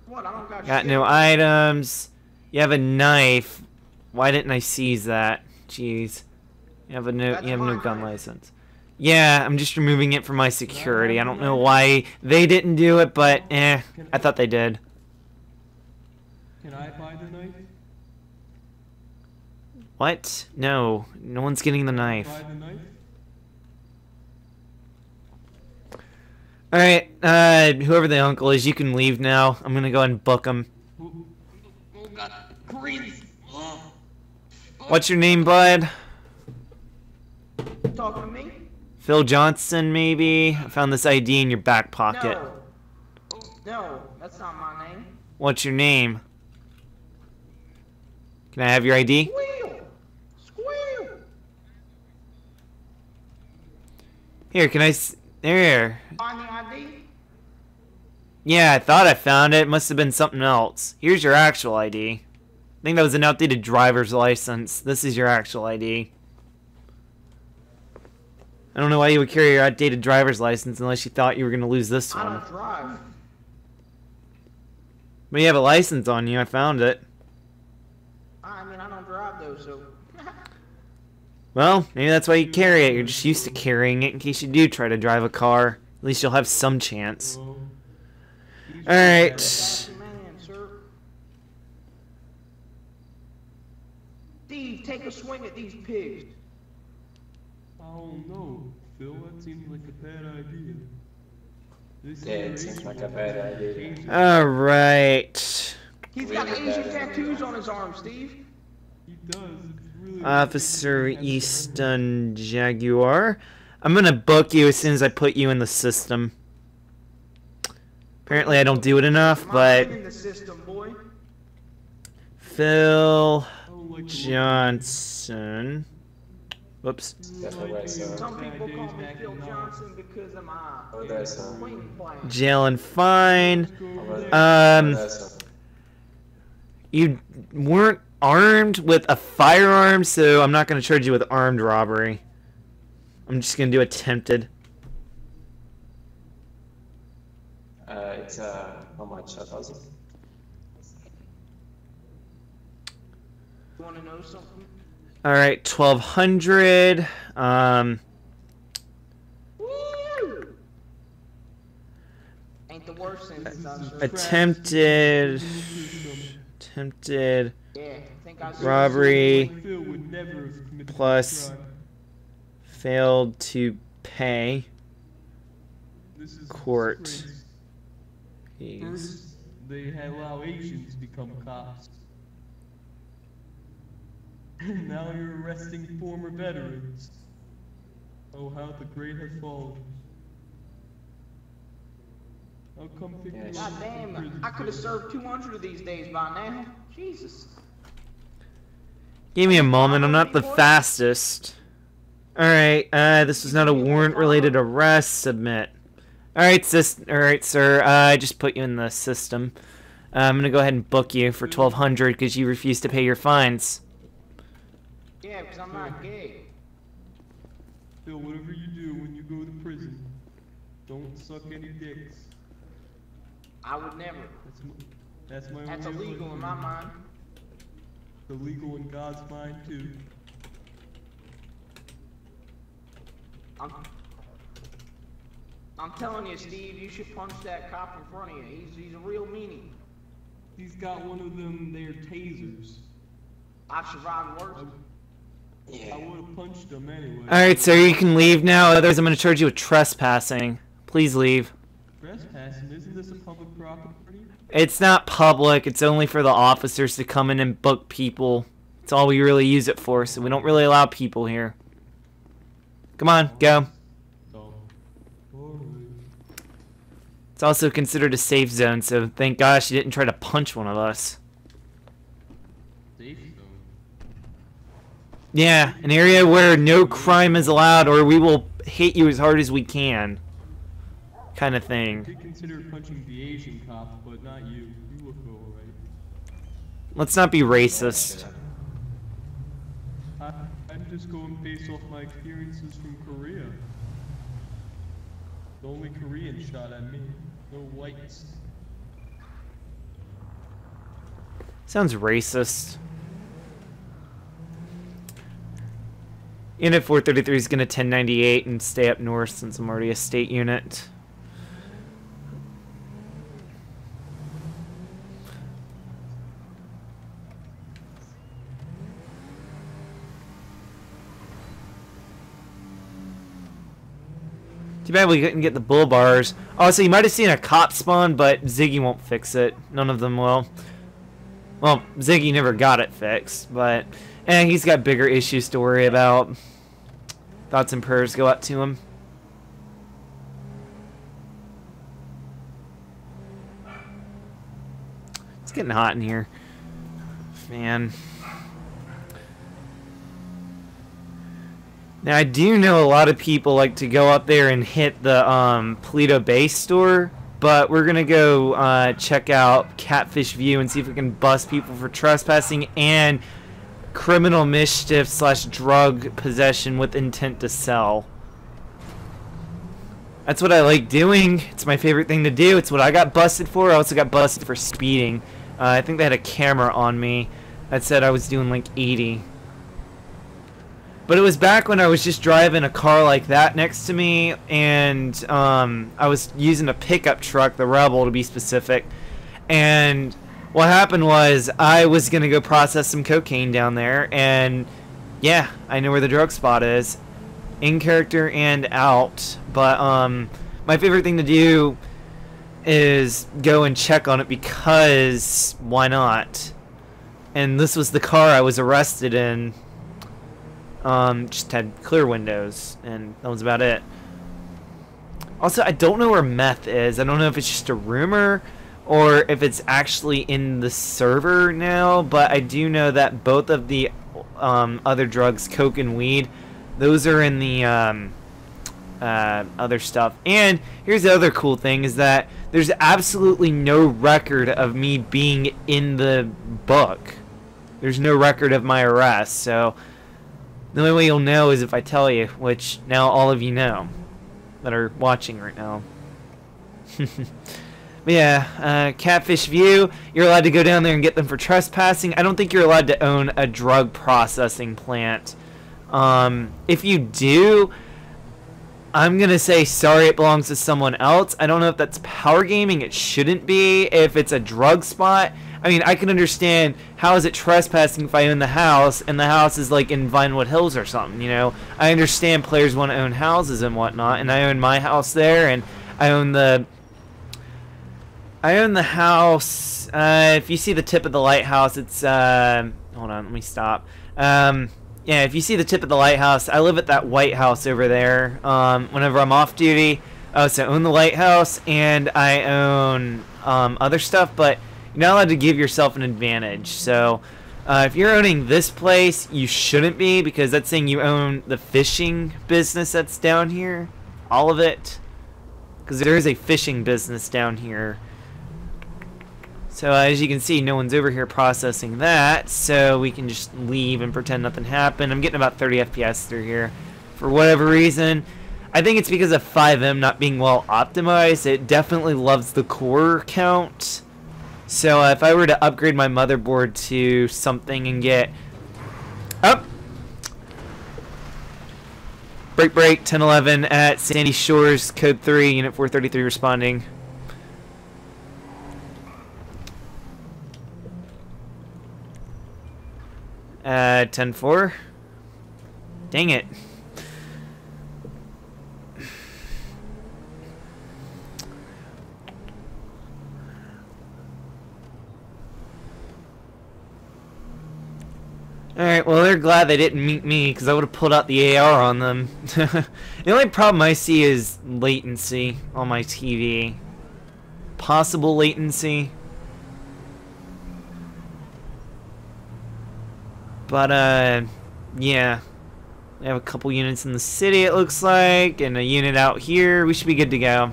What? I don't got Got shit. no items. You have a knife. Why didn't I seize that? Jeez. You have no my gun knife. license. Yeah, I'm just removing it for my security. I don't know why they didn't do it, but I thought they did. Can I buy the knife? What? No. No one's getting the knife. Buy the knife? Alright, whoever the uncle is, you can leave now. I'm gonna go ahead and book him. Oh God, Koreans! What's your name, bud? Talking to me? Phil Johnson, maybe? I found this ID in your back pocket. No. No, that's not my name. What's your name? Can I have your ID? Squeal! Squeal! Here, can I there. Find the ID? Yeah, I thought I found it. Must have been something else. Here's your actual ID. I think that was an outdated driver's license. This is your actual ID. I don't know why you would carry your outdated driver's license unless you thought you were going to lose this I one. don't drive. But you have a license on you. I found it. I mean, I don't drive though, so. Well, maybe that's why you carry it. You're just used to carrying it in case you do try to drive a car. At least you'll have some chance. Alright. That's the man, sir. Steve, take a swing at these pigs. Oh no, Phil, that seems like a bad idea. Yeah, it seems like a bad idea. Alright. He's got Asian tattoos on his arm, Steve. He does. It's really Officer Easton Jaguar. I'm gonna book you as soon as I put you in the system. Apparently I don't do it enough, but In the system, boy. Phil I don't like the Johnson. Whoops. That's the way, so. Some people call me Phil Johnson because of my Oh, that's wing plan. Jail and fine. Um, You weren't armed with a firearm, so I'm not gonna charge you with armed robbery. I'm just gonna do attempted. it's how much? 1,000? You want to know something? All right, 1,200. Woo! Ain't the worst sentence I've heard. Attempted Yeah, I think I robbery Phil would never have committed plus the crime. failed to pay This is a court disgrace. fees. First, they allow Asians to become cops. And now you're arresting former veterans. Oh, how the great have fallen. I'll come pick you up God from damn, prison. I could have served 200 of these days by now. Jesus. Give me a moment. I'm not the fastest. All right. This was not a warrant-related arrest. Submit. All right, sir. I just put you in the system. I'm gonna go ahead and book you for 1,200 because you refused to pay your fines. Yeah, because I'm not gay. Phil, whatever you do when you go to prison, don't suck any dicks. I would never. That's my That's only illegal in advice. my mind. Illegal in God's mind too. I'm telling you, Steve, you should punch that cop in front of you. He's a real meanie. He's got one of them there tasers. I've survived worse. I would have punched him anyway. All right, sir. You can leave now. Otherwise, I'm gonna charge you with trespassing. Please leave. Trespassing? Isn't this a public property? It's not public. It's only for the officers to come in and book people. It's all we really use it for, so we don't really allow people here. Come on, go. Oh. Alright. It's also considered a safe zone, so thank gosh you didn't try to punch one of us. Safe zone. Yeah, an area where no crime is allowed or we will hit you as hard as we can. Kind of I thing. did consider punching the Asian cop, but not you. You look alright. Let's not be racist. I'm just going based off my experiences from Korea. The only Korean shot at me. No lights. Sounds racist. Unit 433 is going to 1098 and stay up north since I'm already a state unit. Too bad we couldn't get the bull bars. Also, you might have seen a cop spawn, but Ziggy won't fix it. None of them will. Well, Ziggy never got it fixed, but he's got bigger issues to worry about. Thoughts and prayers go out to him. It's getting hot in here. Man. Now, I do know a lot of people like to go up there and hit the Paleto Bay store, but we're going to go check out Catfish View and see if we can bust people for trespassing and criminal mischief / drug possession with intent to sell. That's what I like doing. It's my favorite thing to do. It's what I got busted for. I also got busted for speeding. I think they had a camera on me that said I was doing like 80. But it was back when I was just driving a car like that next to me, and I was using a pickup truck, the Rebel to be specific. And what happened was I was going to go process some cocaine down there, and yeah, I know where the drug spot is. In character and out. But my favorite thing to do is go and check on it because why not? And this was the car I was arrested in. Just had clear windows, and that was about it. Also, I don't know where meth is. I don't know if it's just a rumor or if it's actually in the server now, but I do know that both of the other drugs, coke and weed, those are in the other stuff. And here's the other cool thing is that there's absolutely no record of me being in the book. There's no record of my arrest, so the only way you'll know is if I tell you, which now all of you know that are watching right now. But yeah, Catfish View, you're allowed to go down there and get them for trespassing. I don't think you're allowed to own a drug processing plant. If you do, I'm going to say sorry, it belongs to someone else. I don't know if that's power gaming. It shouldn't be. If it's a drug spot, I mean, I can understand how is it trespassing if I own the house and the house is like in Vinewood Hills or something, you know. I understand players want to own houses and whatnot, and I own my house there, and I own the house. If you see the tip of the lighthouse, it's hold on, let me stop. Yeah, if you see the tip of the lighthouse, I live at that White House over there. Whenever I'm off duty, I also own the lighthouse and I own other stuff, but you're not allowed to give yourself an advantage. So if you're owning this place, you shouldn't be, because that's saying you own the fishing business that's down here, all of it, because there is a fishing business down here. So as you can see, no one's over here processing that, so we can just leave and pretend nothing happened. I'm getting about 30 FPS through here for whatever reason. I think it's because of 5M not being well optimized. It definitely loves the core count. So if I were to upgrade my motherboard to something and get up, break 1011 at Sandy Shores, code 3, unit 433 responding. 10-4. Dang it. Alright, well, they're glad they didn't meet me, because I would have pulled out the AR on them. The only problem I see is latency on my TV. Possible latency. But, yeah. We have a couple units in the city, it looks like, and a unit out here. We should be good to go.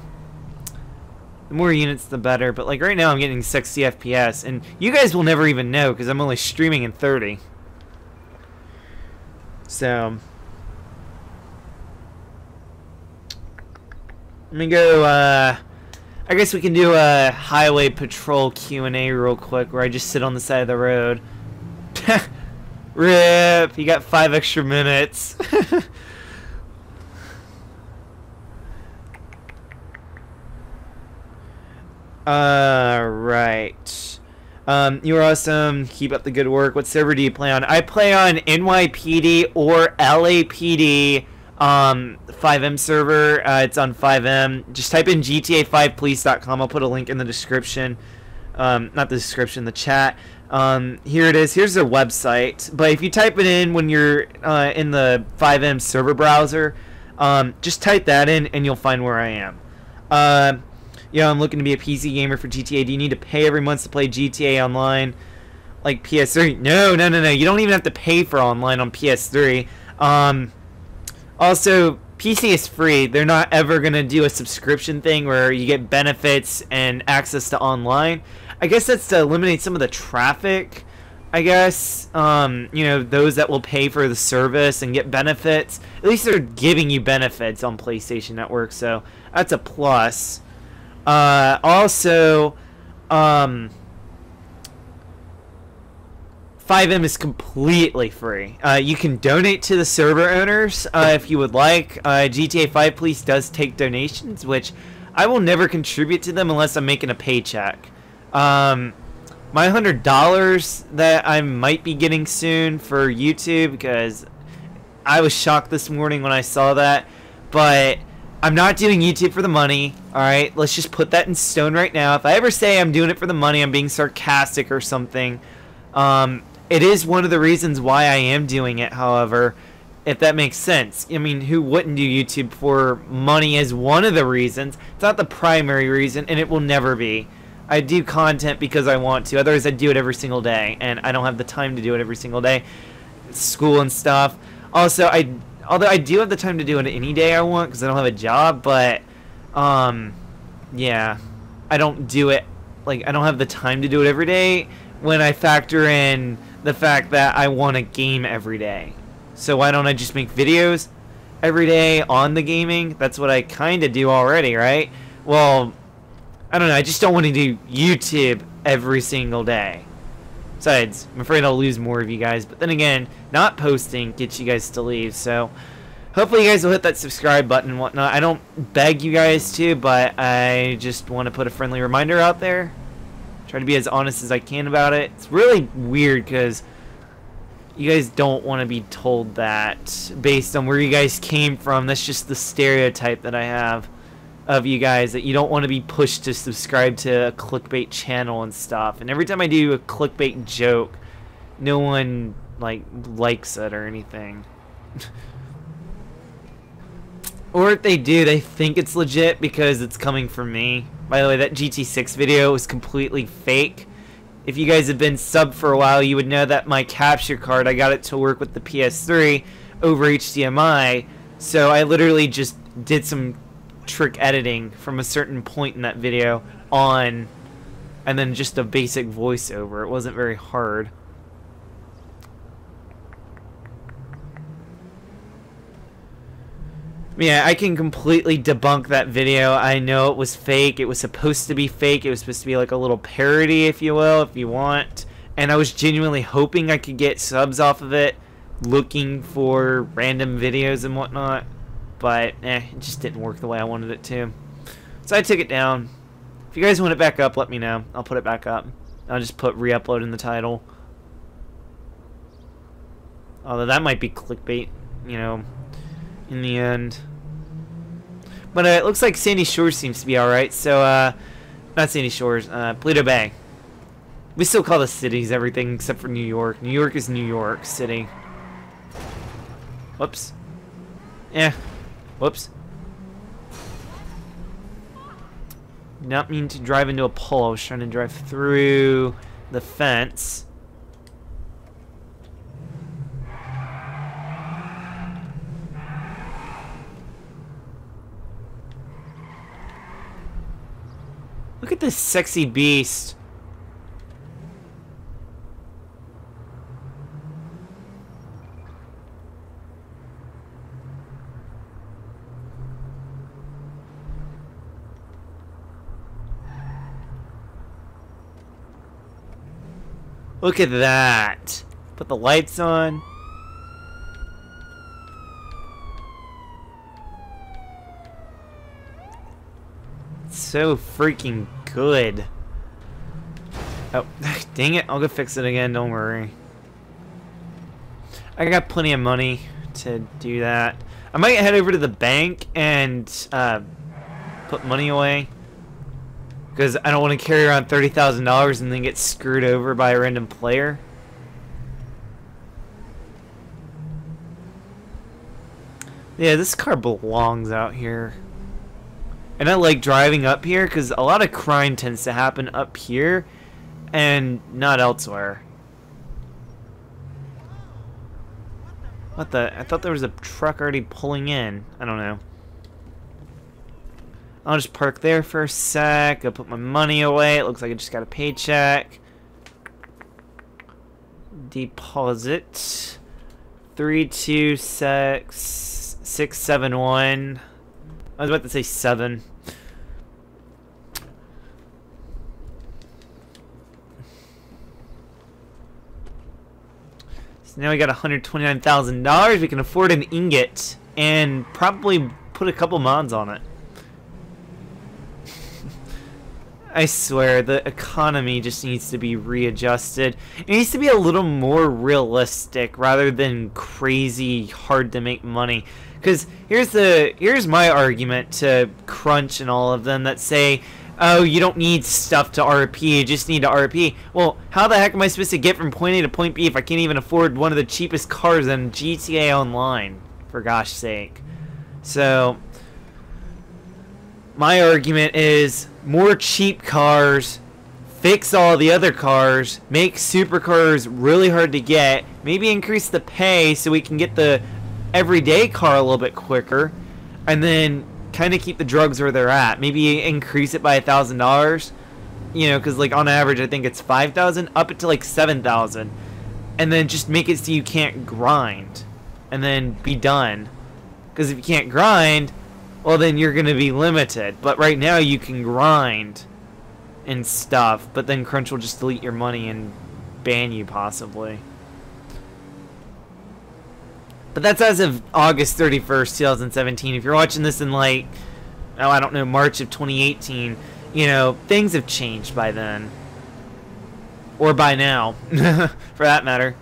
The more units, the better. But, like, right now I'm getting 60 FPS, and you guys will never even know, because I'm only streaming in 30. So, let me go, I guess we can do a highway patrol Q&A real quick where I just sit on the side of the road. Rip! You got 5 extra minutes. Right. You're awesome. Keep up the good work. What server do you play on? I play on NYPD or LAPD 5M server. It's on 5M. Just type in GTA5Police.com. I'll put a link in the description. Not the description, the chat. Here it is. Here's their website. But if you type it in when you're in the 5M server browser, just type that in and you'll find where I am. Yeah, I'm looking to be a PC gamer for GTA. Do you need to pay every month to play GTA Online like PS3? No. You don't even have to pay for online on PS3. Also, PC is free. They're not ever going to do a subscription thing where you get benefits and access to online. I guess that's to eliminate some of the traffic, I guess. You know, those that will pay for the service and get benefits. At least they're giving you benefits on PlayStation Network, so that's a plus. Also, 5M is completely free. You can donate to the server owners if you would like. GTA5 Police does take donations, which I will never contribute to them unless I'm making a paycheck. My $100 that I might be getting soon for YouTube, because I was shocked this morning when I saw that, but I'm not doing YouTube for the money. Alright, let's just put that in stone right now. If I ever say I'm doing it for the money, I'm being sarcastic or something. It is one of the reasons why I am doing it, however, if that makes sense. I mean, who wouldn't do YouTube for money is one of the reasons. It's not the primary reason, and it will never be. I do content because I want to. Otherwise, I'd do it every single day, and I don't have the time to do it every single day. School and stuff. Also, although I do have the time to do it any day I want because I don't have a job, but yeah, I don't do it, like, I don't have the time to do it every day when I factor in the fact that I want to game every day. So why don't I just make videos every day on the gaming? That's what I kind of do already, right? Well, I don't know, I just don't want to do YouTube every single day. Besides, I'm afraid I'll lose more of you guys, but then again, not posting gets you guys to leave, so hopefully you guys will hit that subscribe button and whatnot. I don't beg you guys to, but I just want to put a friendly reminder out there. Try to be as honest as I can about it. It's really weird because you guys don't want to be told that based on where you guys came from. That's just the stereotype that I have of you guys, that you don't want to be pushed to subscribe to a clickbait channel and stuff. And every time I do a clickbait joke, no one likes it or anything. Or if they do, they think it's legit because it's coming from me. By the way, that GT6 video was completely fake. If you guys have been subbed for a while, you would know that my capture card, I got it to work with the PS3 over HDMI. So I literally just did some trick editing from a certain point in that video on, and then just a basic voiceover. It wasn't very hard. Yeah, I can completely debunk that video. I know it was fake. It was supposed to be fake. It was supposed to be like a little parody, if you will, if you want. And I was genuinely hoping I could get subs off of it, looking for random videos and whatnot. But, it just didn't work the way I wanted it to. So I took it down. If you guys want it back up, let me know. I'll put it back up. I'll just put re-upload in the title. Although that might be clickbait, you know, in the end. But it looks like Sandy Shores seems to be alright. So, not Sandy Shores, Pluto Bay. We still call the cities everything except for New York. New York is New York City. Whoops. Whoops. Did not mean to drive into a pole. I was trying to drive through the fence. Look at this sexy beast. Look at that. Put the lights on. So freaking good. Oh, dang it. I'll go fix it again. Don't worry. I got plenty of money to do that. I might head over to the bank and put money away. Because I don't want to carry around $30,000 and then get screwed over by a random player. Yeah, this car belongs out here. And I like driving up here because a lot of crime tends to happen up here and not elsewhere. What the? I thought there was a truck already pulling in. I don't know. I'll just park there for a sec. I'll put my money away. It looks like I just got a paycheck. Deposit. 326671. I was about to say 7. So now we got $129,000. We can afford an ingot and probably put a couple mods on it. I swear, the economy just needs to be readjusted. It needs to be a little more realistic rather than crazy hard to make money. Because here's my argument to Crunch and all of them that say, oh, you don't need stuff to RP, you just need to RP. Well, how the heck am I supposed to get from point A to point B if I can't even afford one of the cheapest cars in GTA Online, for gosh sake? So, my argument is more cheap cars, fix all the other cars, make supercars really hard to get, maybe increase the pay so we can get the everyday car a little bit quicker, and then kind of keep the drugs where they're at. Maybe increase it by $1,000, you know, because like on average I think it's 5,000 up it to like 7,000, and then just make it so you can't grind, and then be done. Because if you can't grind, well then you're gonna be limited. But right now you can grind and stuff, but then Crunch will just delete your money and ban you possibly. But that's as of August 31st, 2017. If you're watching this in like, oh, I don't know, March of 2018, you know, things have changed by then. Or by now, for that matter.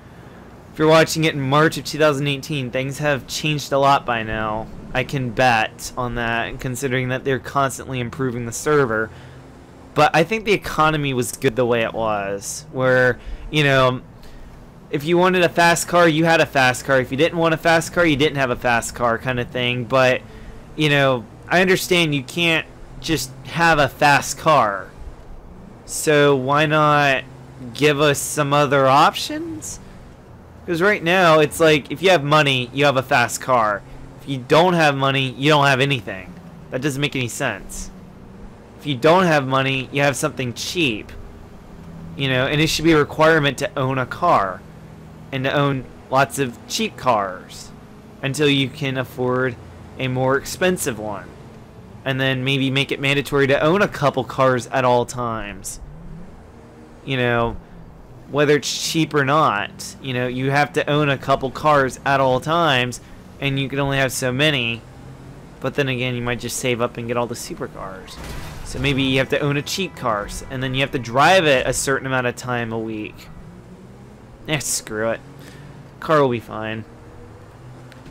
If you're watching it in March of 2018, things have changed a lot by now. I can bet on that, considering that they're constantly improving the server. But I think the economy was good the way it was. Where, you know, if you wanted a fast car, you had a fast car. If you didn't want a fast car, you didn't have a fast car kind of thing. But, you know, I understand you can't just have a fast car. So why not give us some other options? Because right now, it's like, if you have money, you have a fast car. If you don't have money, you don't have anything. That doesn't make any sense. If you don't have money, you have something cheap. You know, and it should be a requirement to own a car. And to own lots of cheap cars. Until you can afford a more expensive one. And then maybe make it mandatory to own a couple cars at all times. You know, whether it's cheap or not. You know, you have to own a couple cars at all times. And you can only have so many. But then again, you might just save up and get all the supercars. So maybe you have to own a cheap car. And then you have to drive it a certain amount of time a week. Screw it. Car will be fine.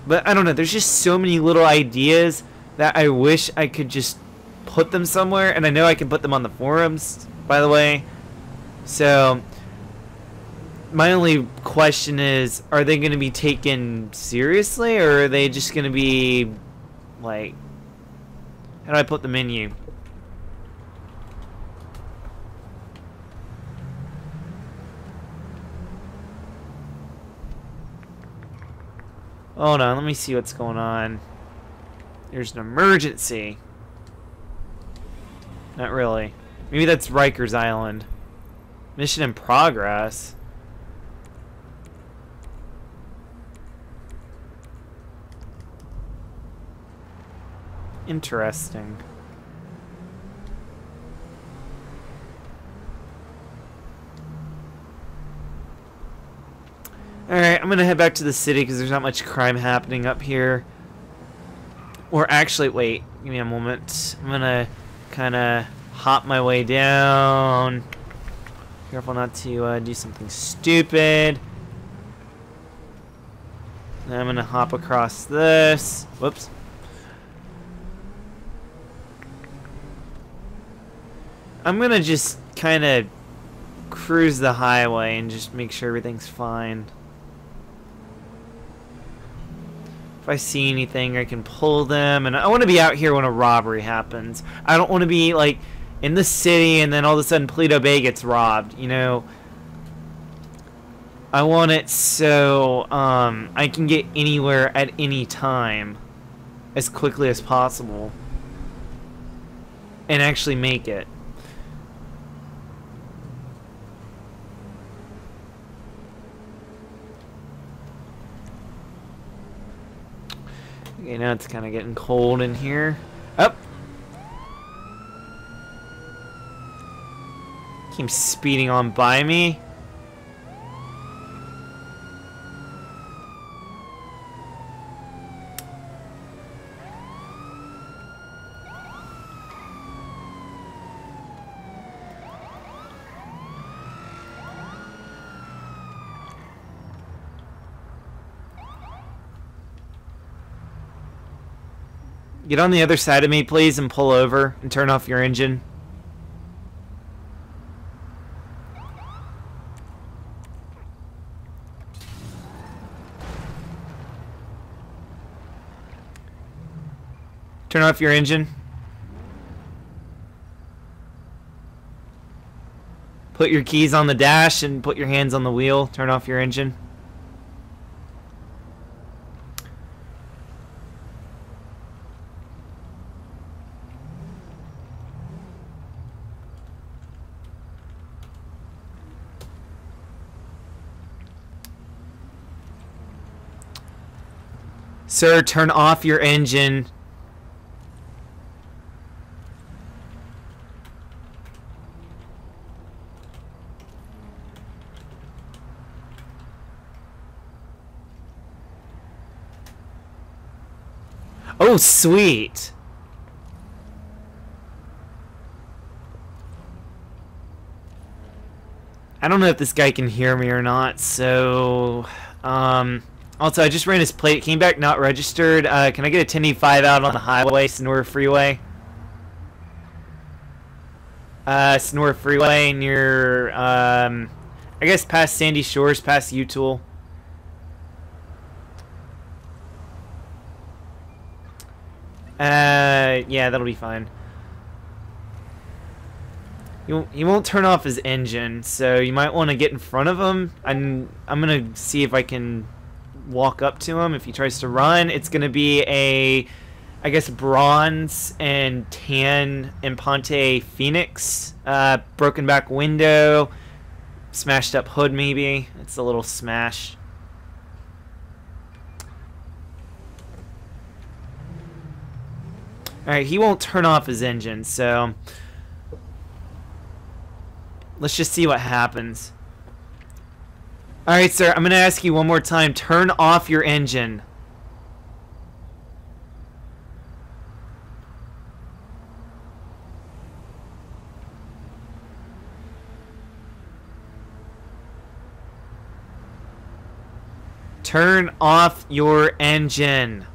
But I don't know. There's just so many little ideas that I wish I could just put them somewhere. And I know I can put them on the forums, by the way. So my only question is, are they going to be taken seriously, or are they just going to be, like, how do I put the menu? Hold on, let me see what's going on. There's an emergency. Not really. Maybe that's Rikers Island. Mission in progress. Interesting. Alright, I'm gonna head back to the city because there's not much crime happening up here. Or actually, wait, give me a moment. I'm gonna kind of hop my way down. Careful not to do something stupid. Then I'm gonna hop across this. Whoops. I'm gonna just kind of cruise the highway and just make sure everything's fine. If I see anything, I can pull them. And I want to be out here when a robbery happens. I don't want to be, like, in the city and then all of a sudden Paleto Bay gets robbed, you know? I want it so I can get anywhere at any time as quickly as possible. And actually make it. Okay, now it's kind of getting cold in here. Up. Keeps speeding on by me. Get on the other side of me, please, and pull over and turn off your engine. Turn off your engine. Put your keys on the dash and put your hands on the wheel. Turn off your engine. Sir, turn off your engine. Oh, sweet. I don't know if this guy can hear me or not, so also, I just ran his plate. Came back not registered. Can I get a 1085 out on the highway, Sonora Freeway? Sonora Freeway near, I guess past Sandy Shores, past U-Tool. Yeah, that'll be fine. He won't turn off his engine, so you might want to get in front of him. I'm gonna see if I can walk up to him. If he tries to run, it's gonna be a, I guess, bronze and tan Imponte Phoenix, broken back window, smashed up hood maybe. It's a little smashed. Alright, he won't turn off his engine, so let's just see what happens. Alright, sir, I'm going to ask you one more time. Turn off your engine. Turn off your engine.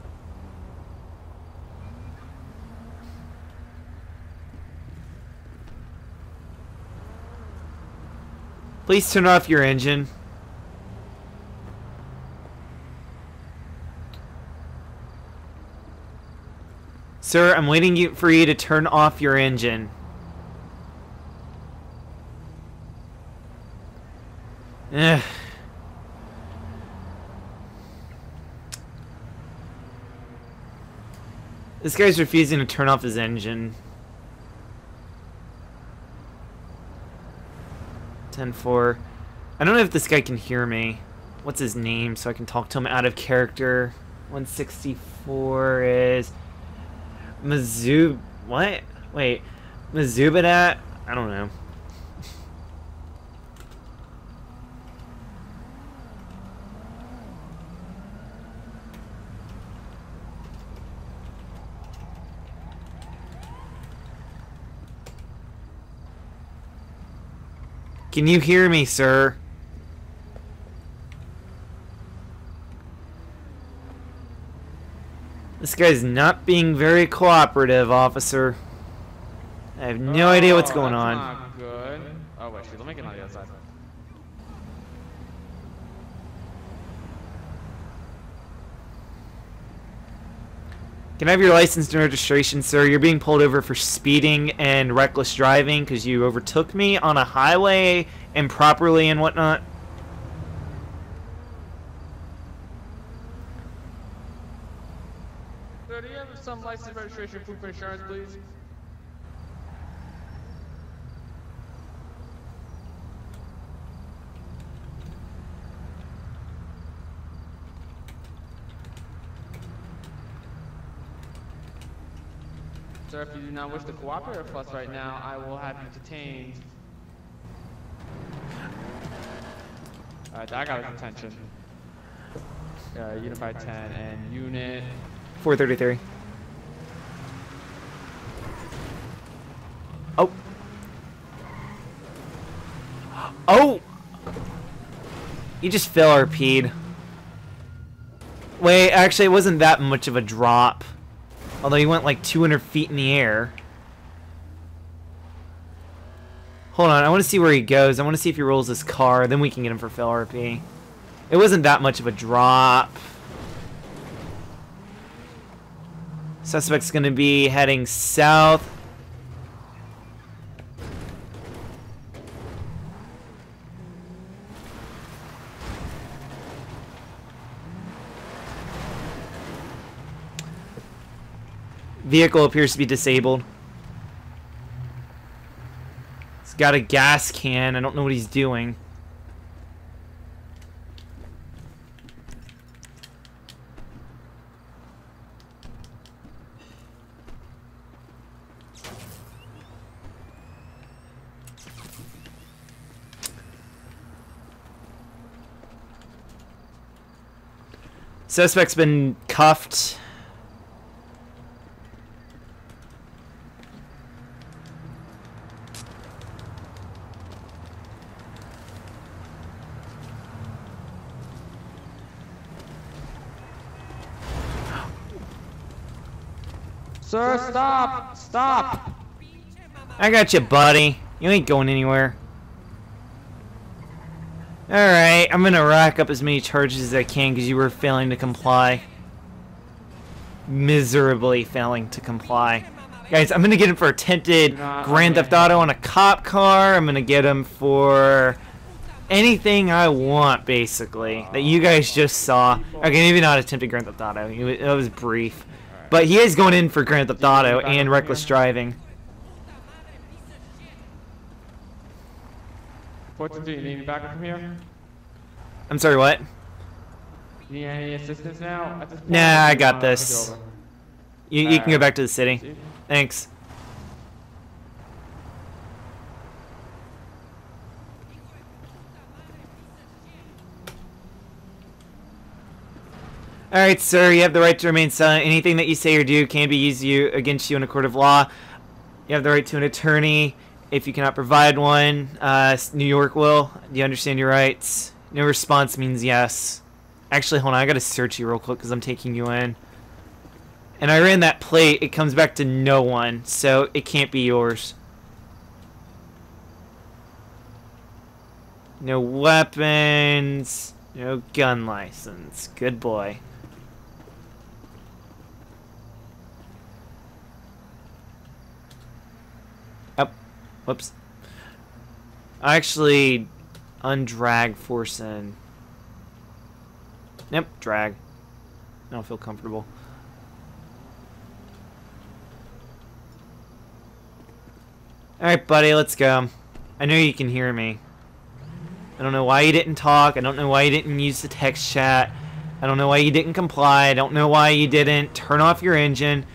Please turn off your engine. Sir, I'm waiting for you to turn off your engine. Ugh. This guy's refusing to turn off his engine. 10-4. I don't know if this guy can hear me. What's his name so I can talk to him out of character? 164 is Mazub. What? Wait. Mazubadat? I don't know. Can you hear me, sir? This guy's not being very cooperative, officer. I have no idea what's going on. Not good. Oh wait, let me get on the other side. Can I have your license and registration, sir? You're being pulled over for speeding and reckless driving because you overtook me on a highway improperly and whatnot. Sir, do you have some license, registration, proof of insurance, please? Sir, if you do not wish to cooperate with us right now, I will have you detained. Alright, I got his attention. Unified 10 and unit 433. Oh. Oh! You just fell RP'd. Wait, actually, it wasn't that much of a drop. Although he went like 200 feet in the air. Hold on, I want to see where he goes. I want to see if he rolls his car. Then we can get him for fail RP. It wasn't that much of a drop. Suspect's going to be heading south. Vehicle appears to be disabled. He's got a gas can. I don't know what he's doing. Suspect's been cuffed. Sir, stop! Stop! I got you, buddy. You ain't going anywhere. Alright, I'm gonna rack up as many charges as I can because you were failing to comply. Miserably failing to comply. Guys, I'm gonna get him for attempted Grand Theft Auto on a cop car. I'm gonna get him for anything I want, basically, that you guys just saw. Okay, maybe not attempted Grand Theft Auto. It was brief. But he is going in for Grand Theft Auto and reckless driving. What to do? You need me back from here? I'm sorry, what? You need any assistance now? At this point, Nah, I got this. You can go back to the city. See? Thanks. Alright, sir, you have the right to remain silent. Anything that you say or do can be used against you in a court of law. You have the right to an attorney. If you cannot provide one, New York will. Do you understand your rights? No response means yes. Actually, hold on, I gotta search you real quick because I'm taking you in. And I ran that plate, it comes back to no one, so it can't be yours. No weapons, no gun license. Good boy. Oh, whoops. I actually undrag force in. Yep, drag. I don't feel comfortable. Alright, buddy, let's go. I know you can hear me. I don't know why you didn't talk. I don't know why you didn't use the text chat. I don't know why you didn't comply. I don't know why you didn't turn off your engine.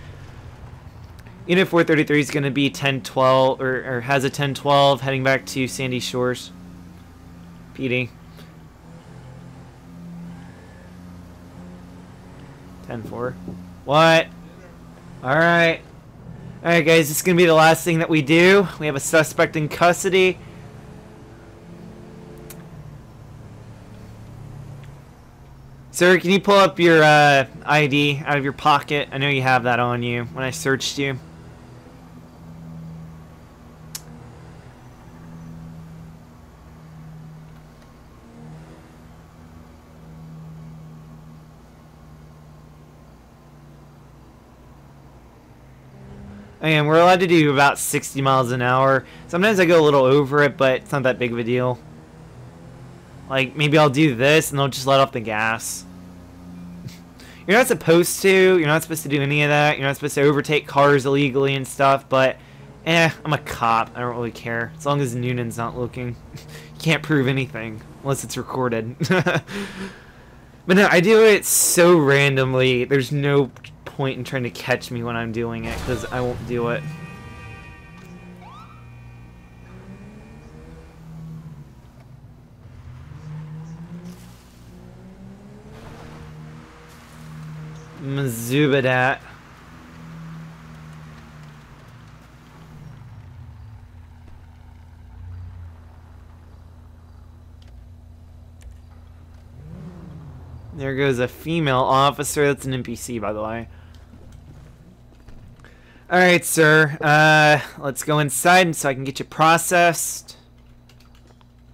Unit 433 is going to be 1012, or has a 1012 heading back to Sandy Shores. PD. 10-4. What? Alright. Alright guys, this is going to be the last thing that we do. We have a suspect in custody. Sir, can you pull up your ID out of your pocket? I know you have that on you when I searched you. And we're allowed to do about 60 miles an hour. Sometimes I go a little over it, but it's not that big of a deal. Like, maybe I'll do this and I'll just let off the gas. You're not supposed to. You're not supposed to do any of that. You're not supposed to overtake cars illegally and stuff, but I'm a cop. I don't really care. As long as Noonan's not looking. You can't prove anything unless it's recorded. But no, I do it so randomly. There's no point in trying to catch me when I'm doing it, because I won't do it. Mazubadat. There goes a female officer. That's an NPC, by the way. Alright, sir. Let's go inside so I can get you processed.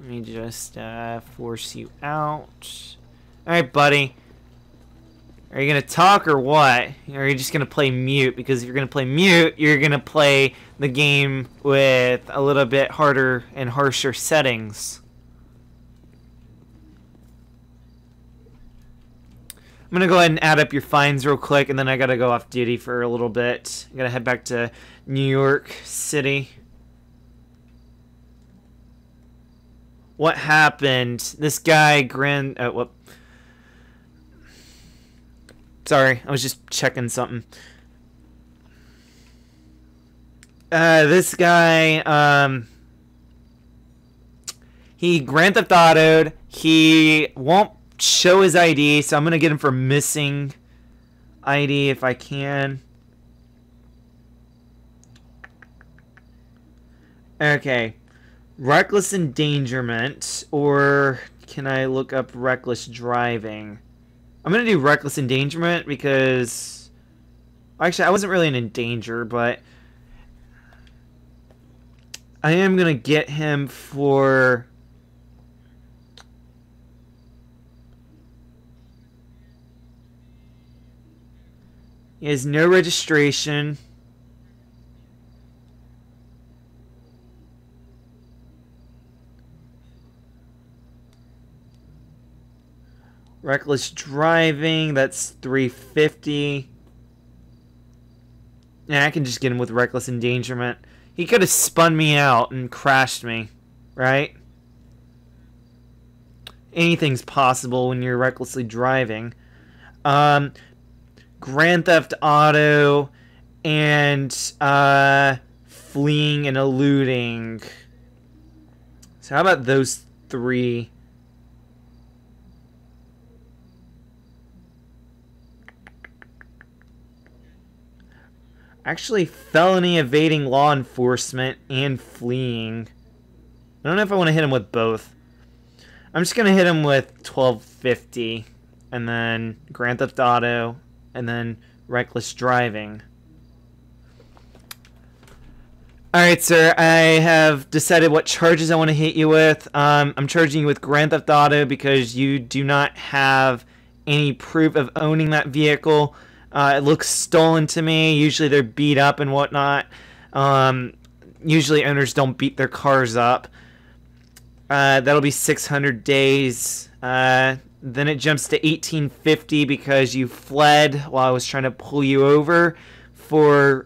Let me just force you out. Alright, buddy. Are you going to talk or what? Or are you just going to play mute? Because if you're going to play mute, you're going to play the game with a little bit harder and harsher settings. I'm going to go ahead and add up your fines real quick, and then I got to go off duty for a little bit. I got to head back to New York City. What happened? This guy, what? Sorry, I was just checking something. This guy, he Grand Theft Auto'd. He won't show his ID, so I'm gonna get him for missing ID if I can. Okay, reckless endangerment, or can I look up reckless driving? I'm gonna do reckless endangerment because actually I wasn't really in danger, but I am gonna get him for he has no registration. Reckless driving, that's 350. Yeah, I can just get him with reckless endangerment. He could have spun me out and crashed me, right? Anything's possible when you're recklessly driving. Grand Theft Auto and fleeing and eluding. So how about those three? Actually, felony evading law enforcement and fleeing. I don't know if I want to hit him with both. I'm just going to hit him with 1250. And then Grand Theft Auto. And then reckless driving. Alright, sir. I have decided what charges I want to hit you with. I'm charging you with Grand Theft Auto because you do not have any proof of owning that vehicle. It looks stolen to me. Usually they're beat up and whatnot. Usually owners don't beat their cars up. That'll be 600 days. Then it jumps to 1850 because you fled while I was trying to pull you over for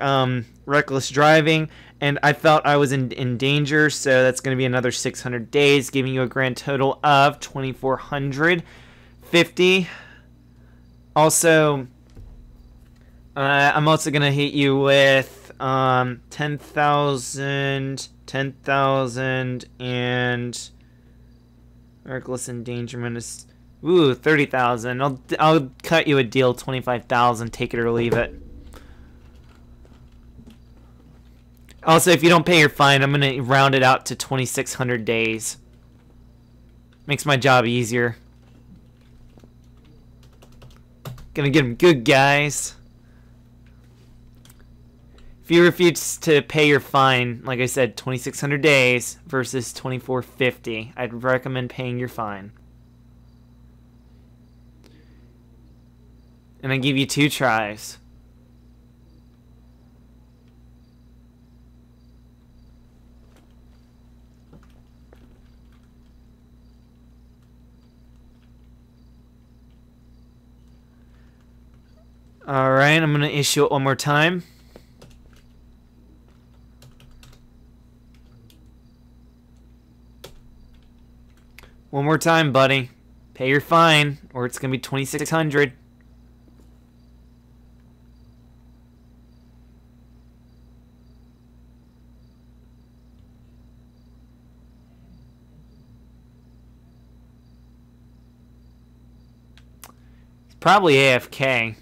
reckless driving. And I felt I was in danger, so that's going to be another 600 days, giving you a grand total of 2450. Also, I'm also going to hit you with 10,000, and reckless endangerment is 30,000. I'll cut you a deal, 25,000. Take it or leave it. Also, if you don't pay your fine, I'm going to round it out to 2,600 days. Makes my job easier. Gonna get him good, guys. If you refuse to pay your fine, like I said, 2,600 days versus 2,450, I'd recommend paying your fine. And I give you 2 tries. Alright, I'm going to issue it one more time. One more time, buddy. Pay your fine, or it's going to be 2,600. It's probably AFK.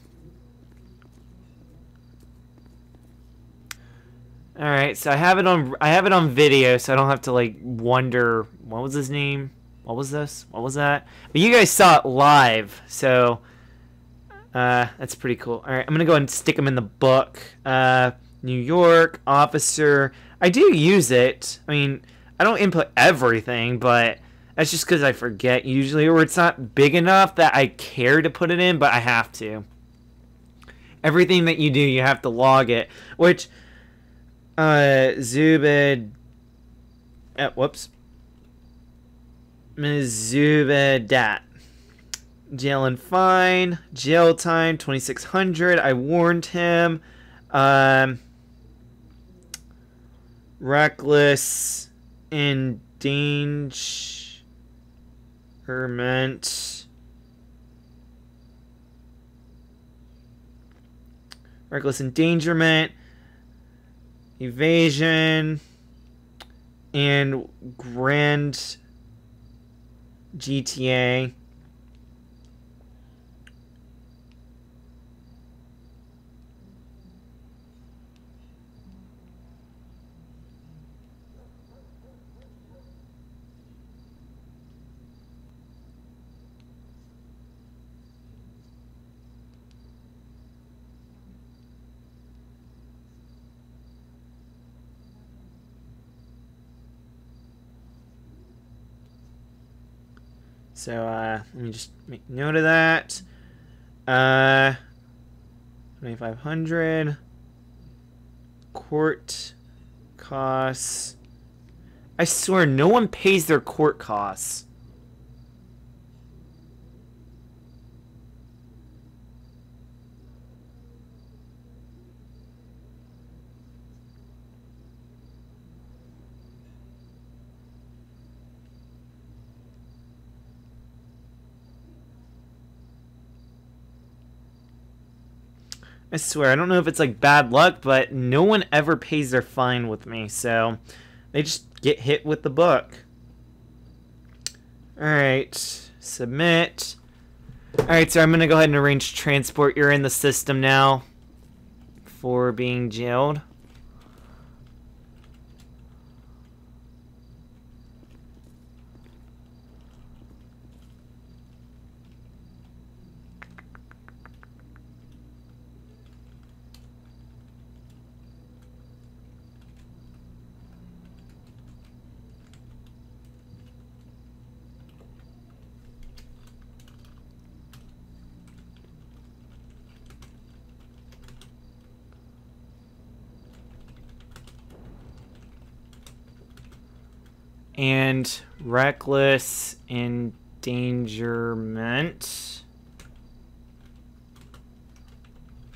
Alright, so I have it on video, so I don't have to like wonder what was his name? What was this? What was that? But you guys saw it live, so that's pretty cool. Alright, I'm gonna go ahead and stick them in the book. New York, officer. I do use it. I mean, I don't input everything, but that's just because I forget usually, or it's not big enough that I care to put it in, but I have to. Everything that you do, you have to log it, which Zubed. Whoops. Ms. Zubedat. Jail and fine. Jail time 2,600. I warned him. Reckless endangerment. Reckless endangerment. Evasion. And grand GTA. So, let me just make note of that. 2,500. Court costs. I swear, no one pays their court costs. I swear, I don't know if it's like bad luck, but no one ever pays their fine with me, so they just get hit with the book. Alright, submit. Alright, so I'm going to go ahead and arrange transport. You're in the system now for being jailed. And reckless endangerment.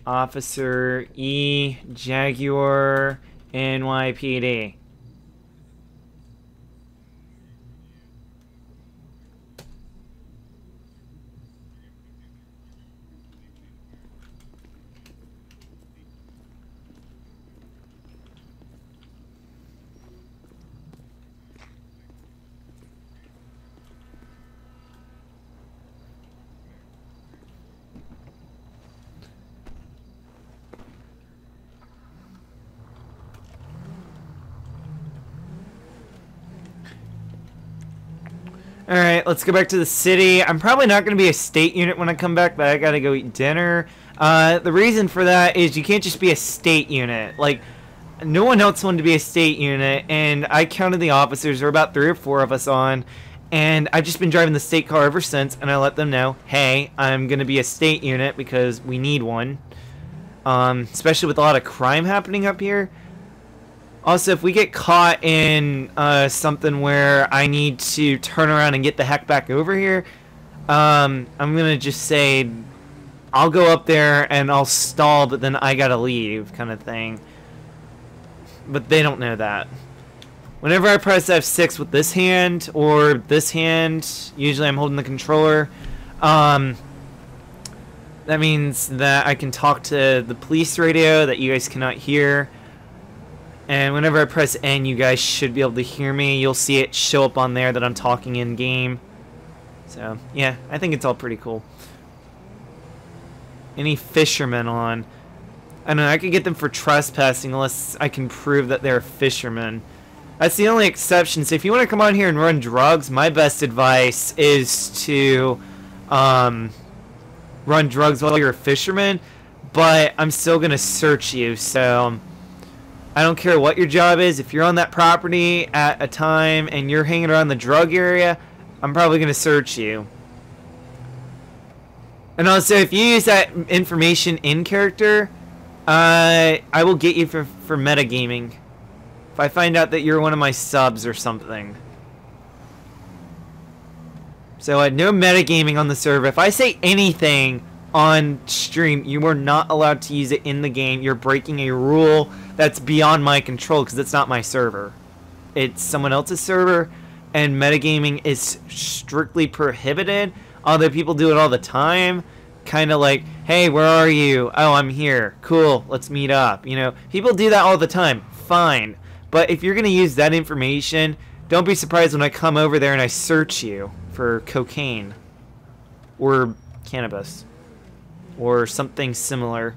Officer E. Jaguar, NYPD. Alright, let's go back to the city. I'm probably not going to be a state unit when I come back, but I gotta go eat dinner. The reason for that is you can't just be a state unit. Like, no one else wanted to be a state unit, and I counted the officers. There were about 3 or 4 of us on, and I've just been driving the state car ever since, and I let them know, hey, I'm going to be a state unit because we need one. Especially with a lot of crime happening up here. Also, if we get caught in something where I need to turn around and get the heck back over here, I'm going to just say, I'll go up there and I'll stall, but then I gotta leave, kind of thing. But they don't know that. Whenever I press F6 with this hand, or this hand, usually I'm holding the controller, that means that I can talk to the police radio that you guys cannot hear. And whenever I press N, you guys should be able to hear me. You'll see it show up on there that I'm talking in game. So, yeah, I think it's all pretty cool. Any fishermen on? I don't know, I could get them for trespassing unless I can prove that they're fishermen. That's the only exception. So if you want to come on here and run drugs, my best advice is to run drugs while you're a fisherman. But I'm still going to search you, so I don't care what your job is. If you're on that property at a time and you're hanging around the drug area, I'm probably going to search you. And also, if you use that information in character, I will get you for metagaming. If I find out that you're one of my subs or something. So, no metagaming on the server. If I say anything on stream, you are not allowed to use it in the game. You're breaking a rule that's beyond my control because it's not my server. It's someone else's server, and metagaming is strictly prohibited. Although people do it all the time, kind of like, hey, where are you? Oh, I'm here. Cool, let's meet up. You know, people do that all the time. Fine. But if you're going to use that information, don't be surprised when I come over there and I search you for cocaine or cannabis or something similar.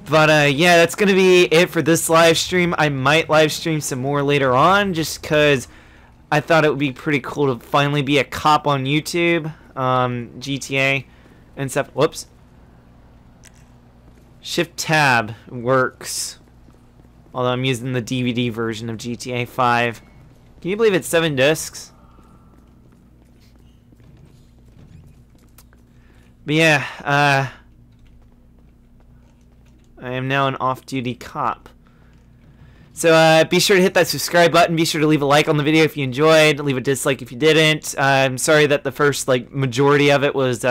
But yeah, that's going to be it for this live stream. I might live stream some more later on just because I thought it would be pretty cool to finally be a cop on YouTube, GTA and stuff. Whoops. Shift tab works. Although I'm using the DVD version of GTA 5. Can you believe it's 7 discs? But yeah, I am now an off-duty cop. So be sure to hit that subscribe button. Be sure to leave a like on the video if you enjoyed. Leave a dislike if you didn't. I'm sorry that the first majority of it was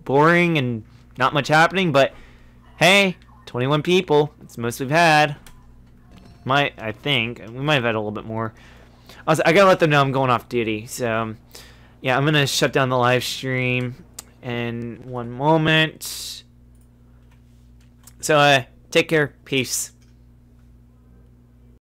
boring and not much happening, but hey, 21 people. It's the most we've had. I think we might have had a little bit more. Also, I gotta let them know I'm going off duty. So yeah, I'm gonna shut down the live stream in one moment. So take care. Peace.